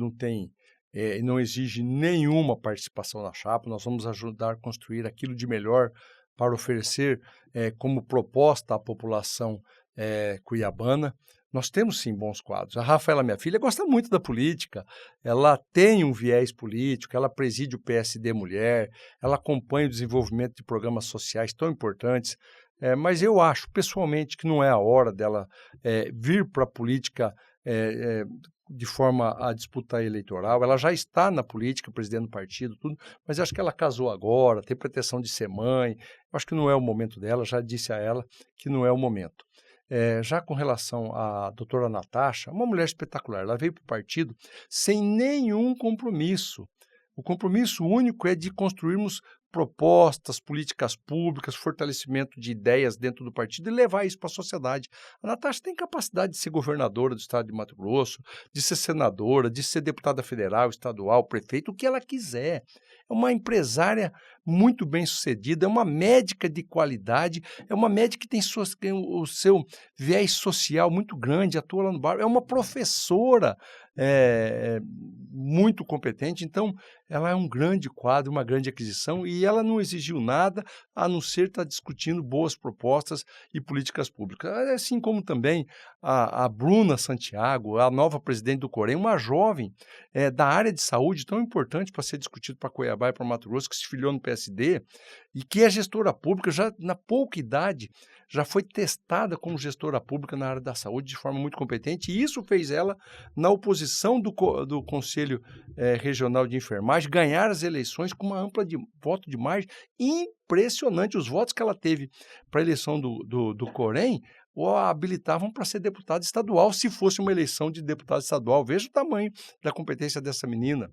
não exige nenhuma participação na chapa, nós vamos ajudar a construir aquilo de melhor para oferecer como proposta à população cuiabana. Nós temos sim bons quadros. A Rafaela, minha filha, gosta muito da política, ela tem um viés político, ela preside o PSD Mulher, ela acompanha o desenvolvimento de programas sociais tão importantes, mas eu acho pessoalmente que não é a hora dela vir para a política de forma a disputar eleitoral. Ela já está na política, presidente do partido, tudo, mas acho que ela casou agora, tem pretensão de ser mãe, acho que não é o momento dela, já disse a ela que não é o momento. Já com relação à doutora Natasha, uma mulher espetacular, ela veio para o partido sem nenhum compromisso. O compromisso único é de construirmos propostas, políticas públicas, fortalecimento de ideias dentro do partido e levar isso para a sociedade. A Natasha tem capacidade de ser governadora do estado de Mato Grosso, de ser senadora, de ser deputada federal, estadual, prefeito, o que ela quiser. É uma empresária muito bem sucedida, é uma médica de qualidade, é uma médica que tem o seu viés social muito grande, atua lá no bar, é uma professora muito competente, então ela é um grande quadro, uma grande aquisição e ela não exigiu nada a não ser estar discutindo boas propostas e políticas públicas. Assim como também a Bruna Santiago, a nova presidente do Corém, uma jovem da área de saúde tão importante para ser discutido para Cuiabá e para Mato Grosso, que se filiou no PSD e que é gestora pública, já na pouca idade, já foi testada como gestora pública na área da saúde de forma muito competente e isso fez ela, na oposição do Conselho Regional de Enfermagem, ganhar as eleições com uma ampla voto de margem impressionante. Os votos que ela teve para a eleição do Corém o habilitavam para ser deputado estadual, se fosse uma eleição de deputado estadual. Veja o tamanho da competência dessa menina.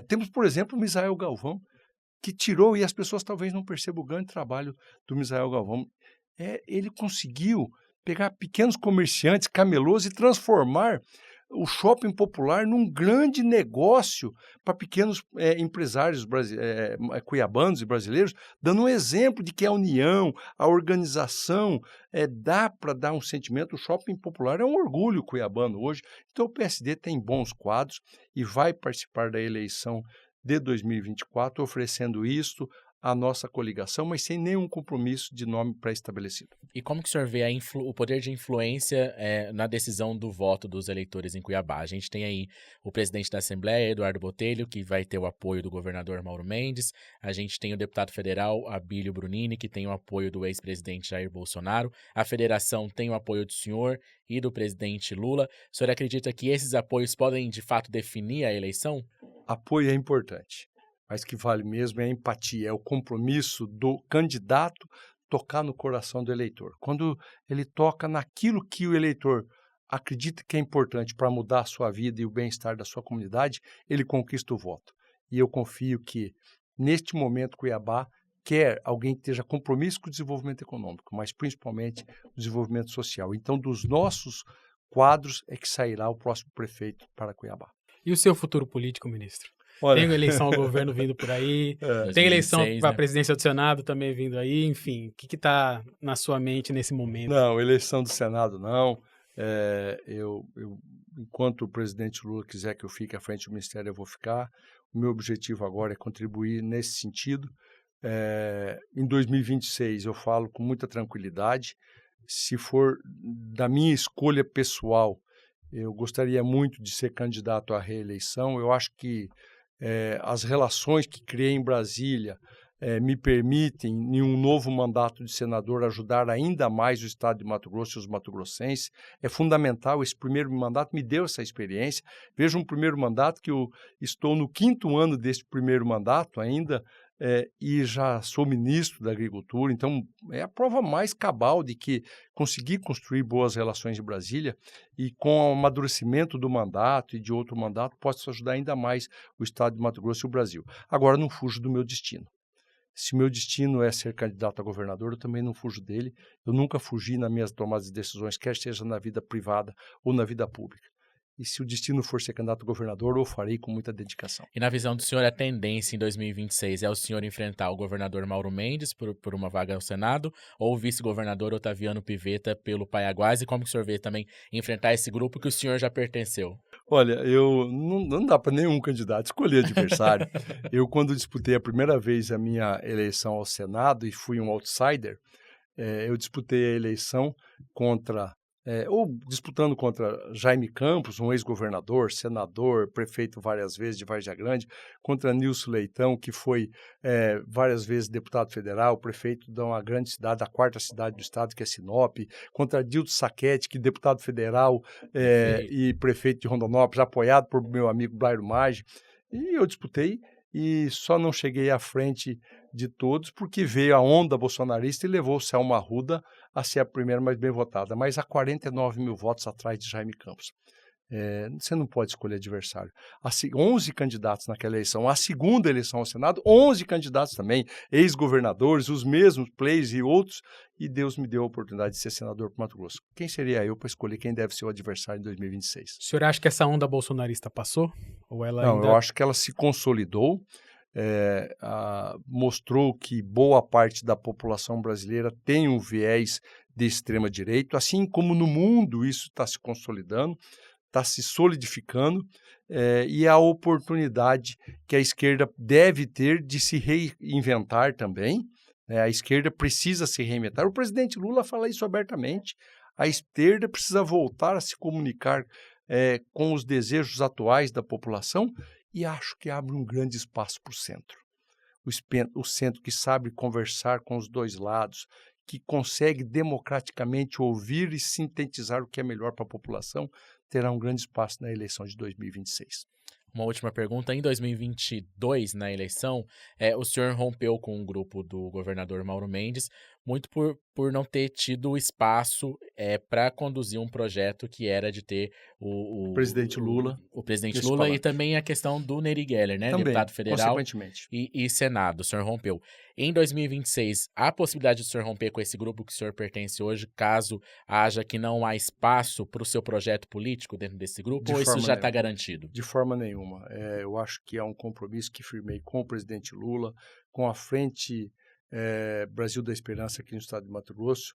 Temos, por exemplo, o Misael Galvão, que tirou, e as pessoas talvez não percebam o grande trabalho do Misael Galvão. Ele conseguiu pegar pequenos comerciantes, camelôs, e transformar o shopping popular num grande negócio para pequenos empresários cuiabanos e brasileiros, dando um exemplo de que a união, a organização, dá para dar um sentimento. O shopping popular é um orgulho cuiabano hoje. Então o PSD tem bons quadros e vai participar da eleição de 2024, oferecendo isto à nossa coligação, mas sem nenhum compromisso de nome pré-estabelecido. E como que o senhor vê o poder de influência na decisão do voto dos eleitores em Cuiabá? A gente tem aí o presidente da Assembleia, Eduardo Botelho, que vai ter o apoio do governador Mauro Mendes. A gente tem o deputado federal, Abílio Brunini, que tem o apoio do ex-presidente Jair Bolsonaro. A federação tem o apoio do senhor e do presidente Lula. O senhor acredita que esses apoios podem, de fato, definir a eleição? Apoio é importante, mas que vale mesmo é a empatia, é o compromisso do candidato tocar no coração do eleitor. Quando ele toca naquilo que o eleitor acredita que é importante para mudar a sua vida e o bem-estar da sua comunidade, ele conquista o voto. E eu confio que, neste momento, Cuiabá quer alguém que esteja compromisso com o desenvolvimento econômico, mas principalmente o desenvolvimento social. Então, dos nossos quadros é que sairá o próximo prefeito para Cuiabá. E o seu futuro político, ministro? Olha, Tem eleição ao governo vindo por aí, tem eleição 2026, para a né? presidência do Senado também vindo aí, enfim, o que está na sua mente nesse momento? Não, eleição do Senado não. Enquanto o presidente Lula quiser que eu fique à frente do Ministério, eu vou ficar. O meu objetivo agora é contribuir nesse sentido. Em 2026, eu falo com muita tranquilidade. Se for da minha escolha pessoal, eu gostaria muito de ser candidato à reeleição. Eu acho que as relações que criei em Brasília me permitem, em um novo mandato de senador, ajudar ainda mais o estado de Mato Grosso e os mato-grossenses. É fundamental, esse primeiro mandato me deu essa experiência. Veja um primeiro mandato que eu estou no 5º ano desse primeiro mandato ainda, e já sou ministro da Agricultura, então é a prova mais cabal de que consegui construir boas relações de Brasília e com o amadurecimento do mandato e de outro mandato posso ajudar ainda mais o estado de Mato Grosso e o Brasil. Agora não fujo do meu destino. Se o meu destino é ser candidato a governador, eu também não fujo dele. Eu nunca fugi nas minhas tomadas de decisões, quer seja na vida privada ou na vida pública. E se o destino for ser candidato a governador, eu farei com muita dedicação. E na visão do senhor, a tendência em 2026 é o senhor enfrentar o governador Mauro Mendes por uma vaga ao Senado ou o vice-governador Otaviano Pivetta pelo Paiaguás? E como que o senhor vê também enfrentar esse grupo que o senhor já pertenceu? Olha, não dá para nenhum candidato escolher adversário. Eu, quando disputei a primeira vez a minha eleição ao Senado e fui um outsider, eu disputei a eleição disputando contra Jaime Campos, um ex-governador, senador, prefeito várias vezes de Vargem Grande, contra Nilson Leitão, que foi várias vezes deputado federal, prefeito de uma grande cidade, da 4ª cidade do estado, que é Sinop, contra Dildo Sacchetti, que é deputado federal e prefeito de Rondonópolis, apoiado por meu amigo Blairo Maggi. E eu disputei e só não cheguei à frente de todos porque veio a onda bolsonarista e levou o Selma Arruda a ser a primeira mais bem votada, mas a 49 mil votos atrás de Jaime Campos. Você não pode escolher adversário. 11 candidatos naquela eleição. A segunda eleição ao Senado, 11 candidatos também, ex-governadores, os mesmos, players e outros, e Deus me deu a oportunidade de ser senador para Mato Grosso. Quem seria eu para escolher quem deve ser o adversário em 2026? O senhor acha que essa onda bolsonarista passou? Ou ela Não, ainda... eu acho que ela se consolidou, mostrou que boa parte da população brasileira tem um viés de extrema-direita, assim como no mundo isso está se consolidando, está se solidificando, e a oportunidade que a esquerda deve ter de se reinventar também. A esquerda precisa se reinventar. O presidente Lula fala isso abertamente. A esquerda precisa voltar a se comunicar com os desejos atuais da população e acho que abre um grande espaço para o centro. O centro que sabe conversar com os dois lados, que consegue democraticamente ouvir e sintetizar o que é melhor para a população, terá um grande espaço na eleição de 2026. Uma última pergunta. Em 2022, na eleição, o senhor rompeu com o grupo do governador Mauro Mendes, muito por não ter tido espaço para conduzir um projeto que era de ter o Presidente Lula. o presidente nesse Lula e palanque. também a questão do Neri Geller, né? Também, Deputado federal consequentemente. e Senado. O senhor rompeu. Em 2026, há possibilidade de o senhor romper com esse grupo que o senhor pertence hoje, caso haja que não há espaço para o seu projeto político dentro desse grupo, De ou isso forma já está nenhuma. garantido? De forma nenhuma. Eu acho que é um compromisso que firmei com o presidente Lula, com a Frente Brasil da Esperança aqui no estado de Mato Grosso,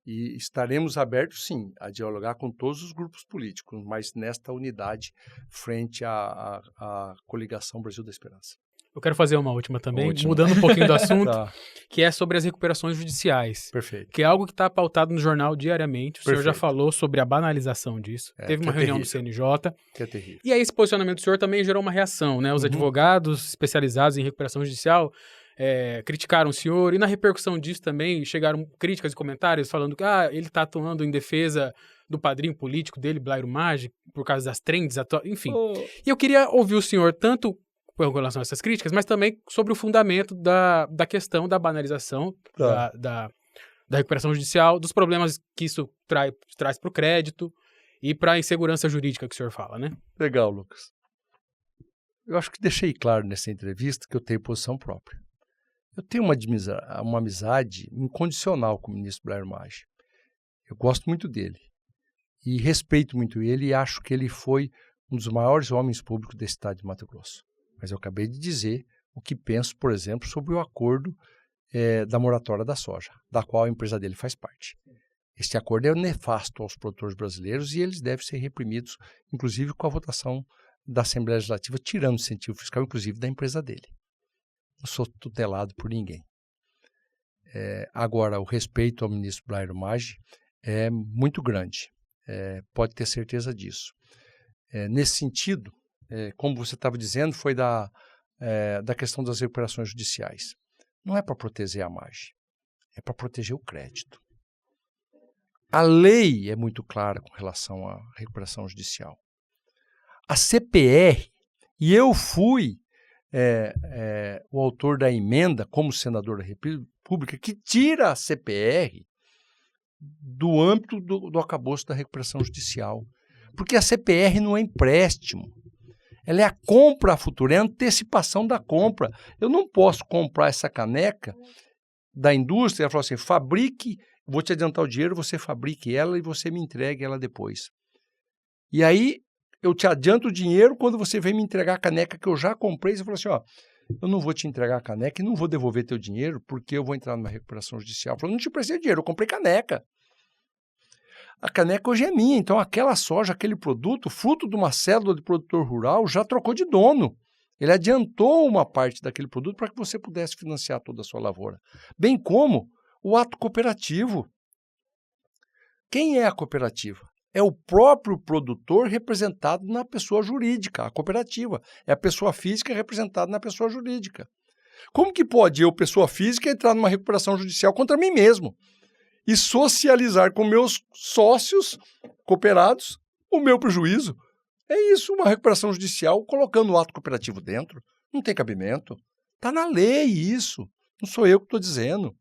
e estaremos abertos, sim, a dialogar com todos os grupos políticos, mas nesta unidade frente à coligação Brasil da Esperança. Eu quero fazer uma última também, Última. mudando um pouquinho do assunto, Tá, que é sobre as recuperações judiciais. perfeito. Que é algo que está pautado no jornal diariamente. O senhor já Perfeito. falou sobre a banalização disso. Teve que uma é reunião do terrível. CNJ. Que é terrível. E aí esse posicionamento do senhor também gerou uma reação, né? Os advogados especializados em recuperação judicial criticaram o senhor. E na repercussão disso também chegaram críticas e comentários falando que ele está atuando em defesa do padrinho político dele, Blairo Maggi, por causa das trends, enfim. E eu queria ouvir o senhor tanto com relação a essas críticas, mas também sobre o fundamento da questão da banalização Tá. da recuperação judicial, dos problemas que isso traz para o crédito e para a insegurança jurídica que o senhor fala, né? Legal, Lucas. Eu acho que deixei claro nessa entrevista que eu tenho posição própria. Eu tenho uma amizade incondicional com o ministro Blairo Maggi. Eu gosto muito dele e respeito muito ele e acho que ele foi um dos maiores homens públicos desse estado de Mato Grosso. Mas eu acabei de dizer o que penso, por exemplo, sobre o acordo da moratória da soja, da qual a empresa dele faz parte. Este acordo é nefasto aos produtores brasileiros e eles devem ser reprimidos, inclusive com a votação da Assembleia Legislativa, tirando o incentivo fiscal, inclusive, da empresa dele. Não sou tutelado por ninguém. Agora, o respeito ao ministro Blairo Maggi é muito grande. Pode ter certeza disso. Nesse sentido, como você estava dizendo, foi da questão das recuperações judiciais. Não é para proteger a Maggi, é para proteger o crédito. A lei é muito clara com relação à recuperação judicial. A CPR, e eu fui o autor da emenda como senador da República, que tira a CPR do âmbito do arcabouço da recuperação judicial. Porque a CPR não é empréstimo. Ela é a compra futura, é a antecipação da compra. Eu não posso comprar essa caneca da indústria e falar assim, fabrique, vou te adiantar o dinheiro, você fabrique ela e você me entregue ela depois. E aí, eu te adianto o dinheiro, quando você vem me entregar a caneca que eu já comprei, você fala assim, eu não vou te entregar a caneca e não vou devolver teu dinheiro porque eu vou entrar numa recuperação judicial. Eu falo, não te prestei dinheiro, eu comprei caneca. A caneca hoje é minha, então aquela soja, aquele produto, fruto de uma cédula de produtor rural, já trocou de dono. Ele adiantou uma parte daquele produto para que você pudesse financiar toda a sua lavoura. Bem como o ato cooperativo. Quem é a cooperativa? É o próprio produtor representado na pessoa jurídica, a cooperativa. É a pessoa física representada na pessoa jurídica. Como que pode eu, pessoa física, entrar numa recuperação judicial contra mim mesmo e socializar com meus sócios cooperados o meu prejuízo? É isso, uma recuperação judicial colocando o ato cooperativo dentro. Não tem cabimento. Está na lei isso. Não sou eu que estou dizendo.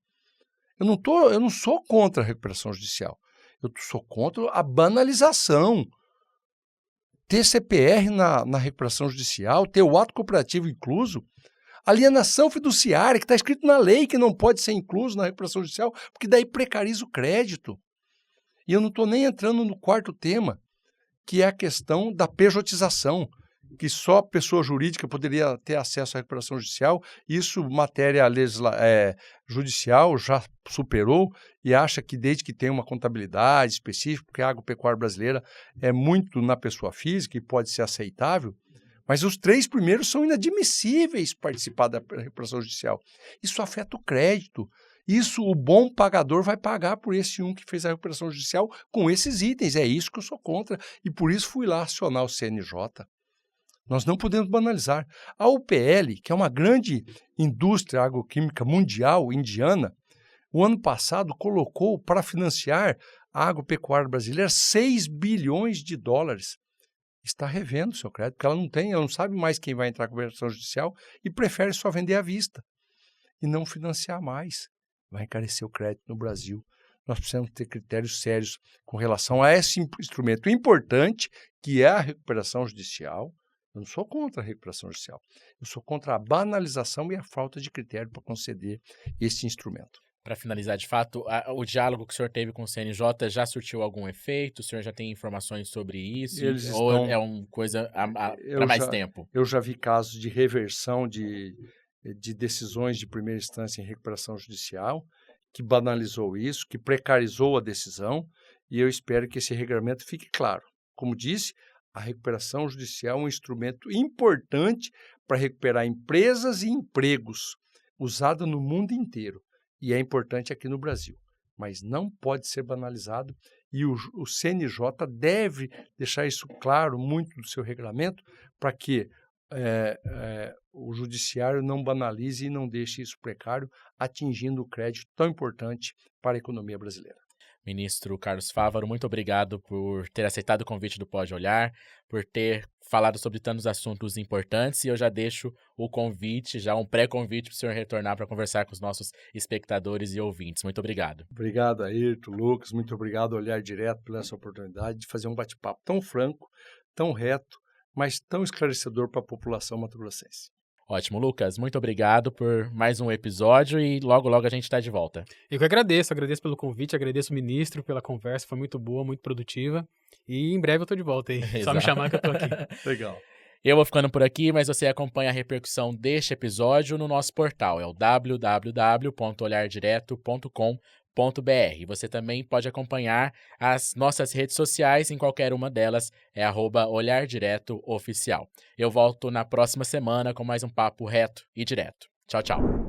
Eu não sou contra a recuperação judicial. Eu sou contra a banalização. Ter CPR na recuperação judicial, ter o ato cooperativo incluso, alienação fiduciária, que está escrito na lei que não pode ser incluso na recuperação judicial, porque daí precariza o crédito. E eu não estou nem entrando no quarto tema, que é a questão da pejotização, que só pessoa jurídica poderia ter acesso à recuperação judicial. Isso, matéria judicial, já superou e acha que desde que tem uma contabilidade específica, porque a agropecuária brasileira é muito na pessoa física e pode ser aceitável, mas os 3 primeiros são inadmissíveis participar da recuperação judicial. Isso afeta o crédito. Isso o bom pagador vai pagar por esse que fez a recuperação judicial com esses itens. É isso que eu sou contra e por isso fui lá acionar o CNJ. Nós não podemos banalizar. A UPL, que é uma grande indústria agroquímica mundial indiana, o ano passado colocou para financiar a agropecuária brasileira 6 bilhões de dólares. Está revendo o seu crédito, porque ela não sabe mais quem vai entrar com a recuperação judicial e prefere só vender à vista e não financiar mais. vai encarecer o crédito no Brasil. Nós precisamos ter critérios sérios com relação a esse instrumento importante, que é a recuperação judicial. Eu não sou contra a recuperação judicial. Eu sou contra a banalização e a falta de critério para conceder esse instrumento. Para finalizar, de fato, o diálogo que o senhor teve com o CNJ já surtiu algum efeito? O senhor já tem informações sobre isso? Ou é uma coisa para mais tempo? Eu já vi casos de reversão de decisões de primeira instância em recuperação judicial, que banalizou isso, que precarizou a decisão, e eu espero que esse regulamento fique claro. Como disse, a recuperação judicial é um instrumento importante para recuperar empresas e empregos, usado no mundo inteiro. E é importante aqui no Brasil, mas não pode ser banalizado e o CNJ deve deixar isso claro muito no seu regulamento para que o judiciário não banalize e não deixe isso precário, atingindo o crédito tão importante para a economia brasileira. Ministro Carlos Fávaro, muito obrigado por ter aceitado o convite do Pode Olhar, por ter falado sobre tantos assuntos importantes, e eu já deixo o convite, já um pré-convite para o senhor retornar para conversar com os nossos espectadores e ouvintes. Muito obrigado. Obrigado, Ayrton, Lucas, muito obrigado, Olhar Direto, pela essa oportunidade de fazer um bate-papo tão franco, tão reto, mas tão esclarecedor para a população mato-grossense. Ótimo, Lucas. Muito obrigado por mais um episódio e logo, logo a gente está de volta. Eu que agradeço pelo convite, agradeço o ministro pela conversa, foi muito boa, muito produtiva. E em breve eu estou de volta aí. Só me chamar que eu estou aqui. Legal. Eu vou ficando por aqui, mas você acompanha a repercussão deste episódio no nosso portal, é o www.olhardireto.com.br. Você também pode acompanhar as nossas redes sociais, em qualquer uma delas é @olhardiretoOficial. Eu volto na próxima semana com mais um papo reto e direto. Tchau, tchau.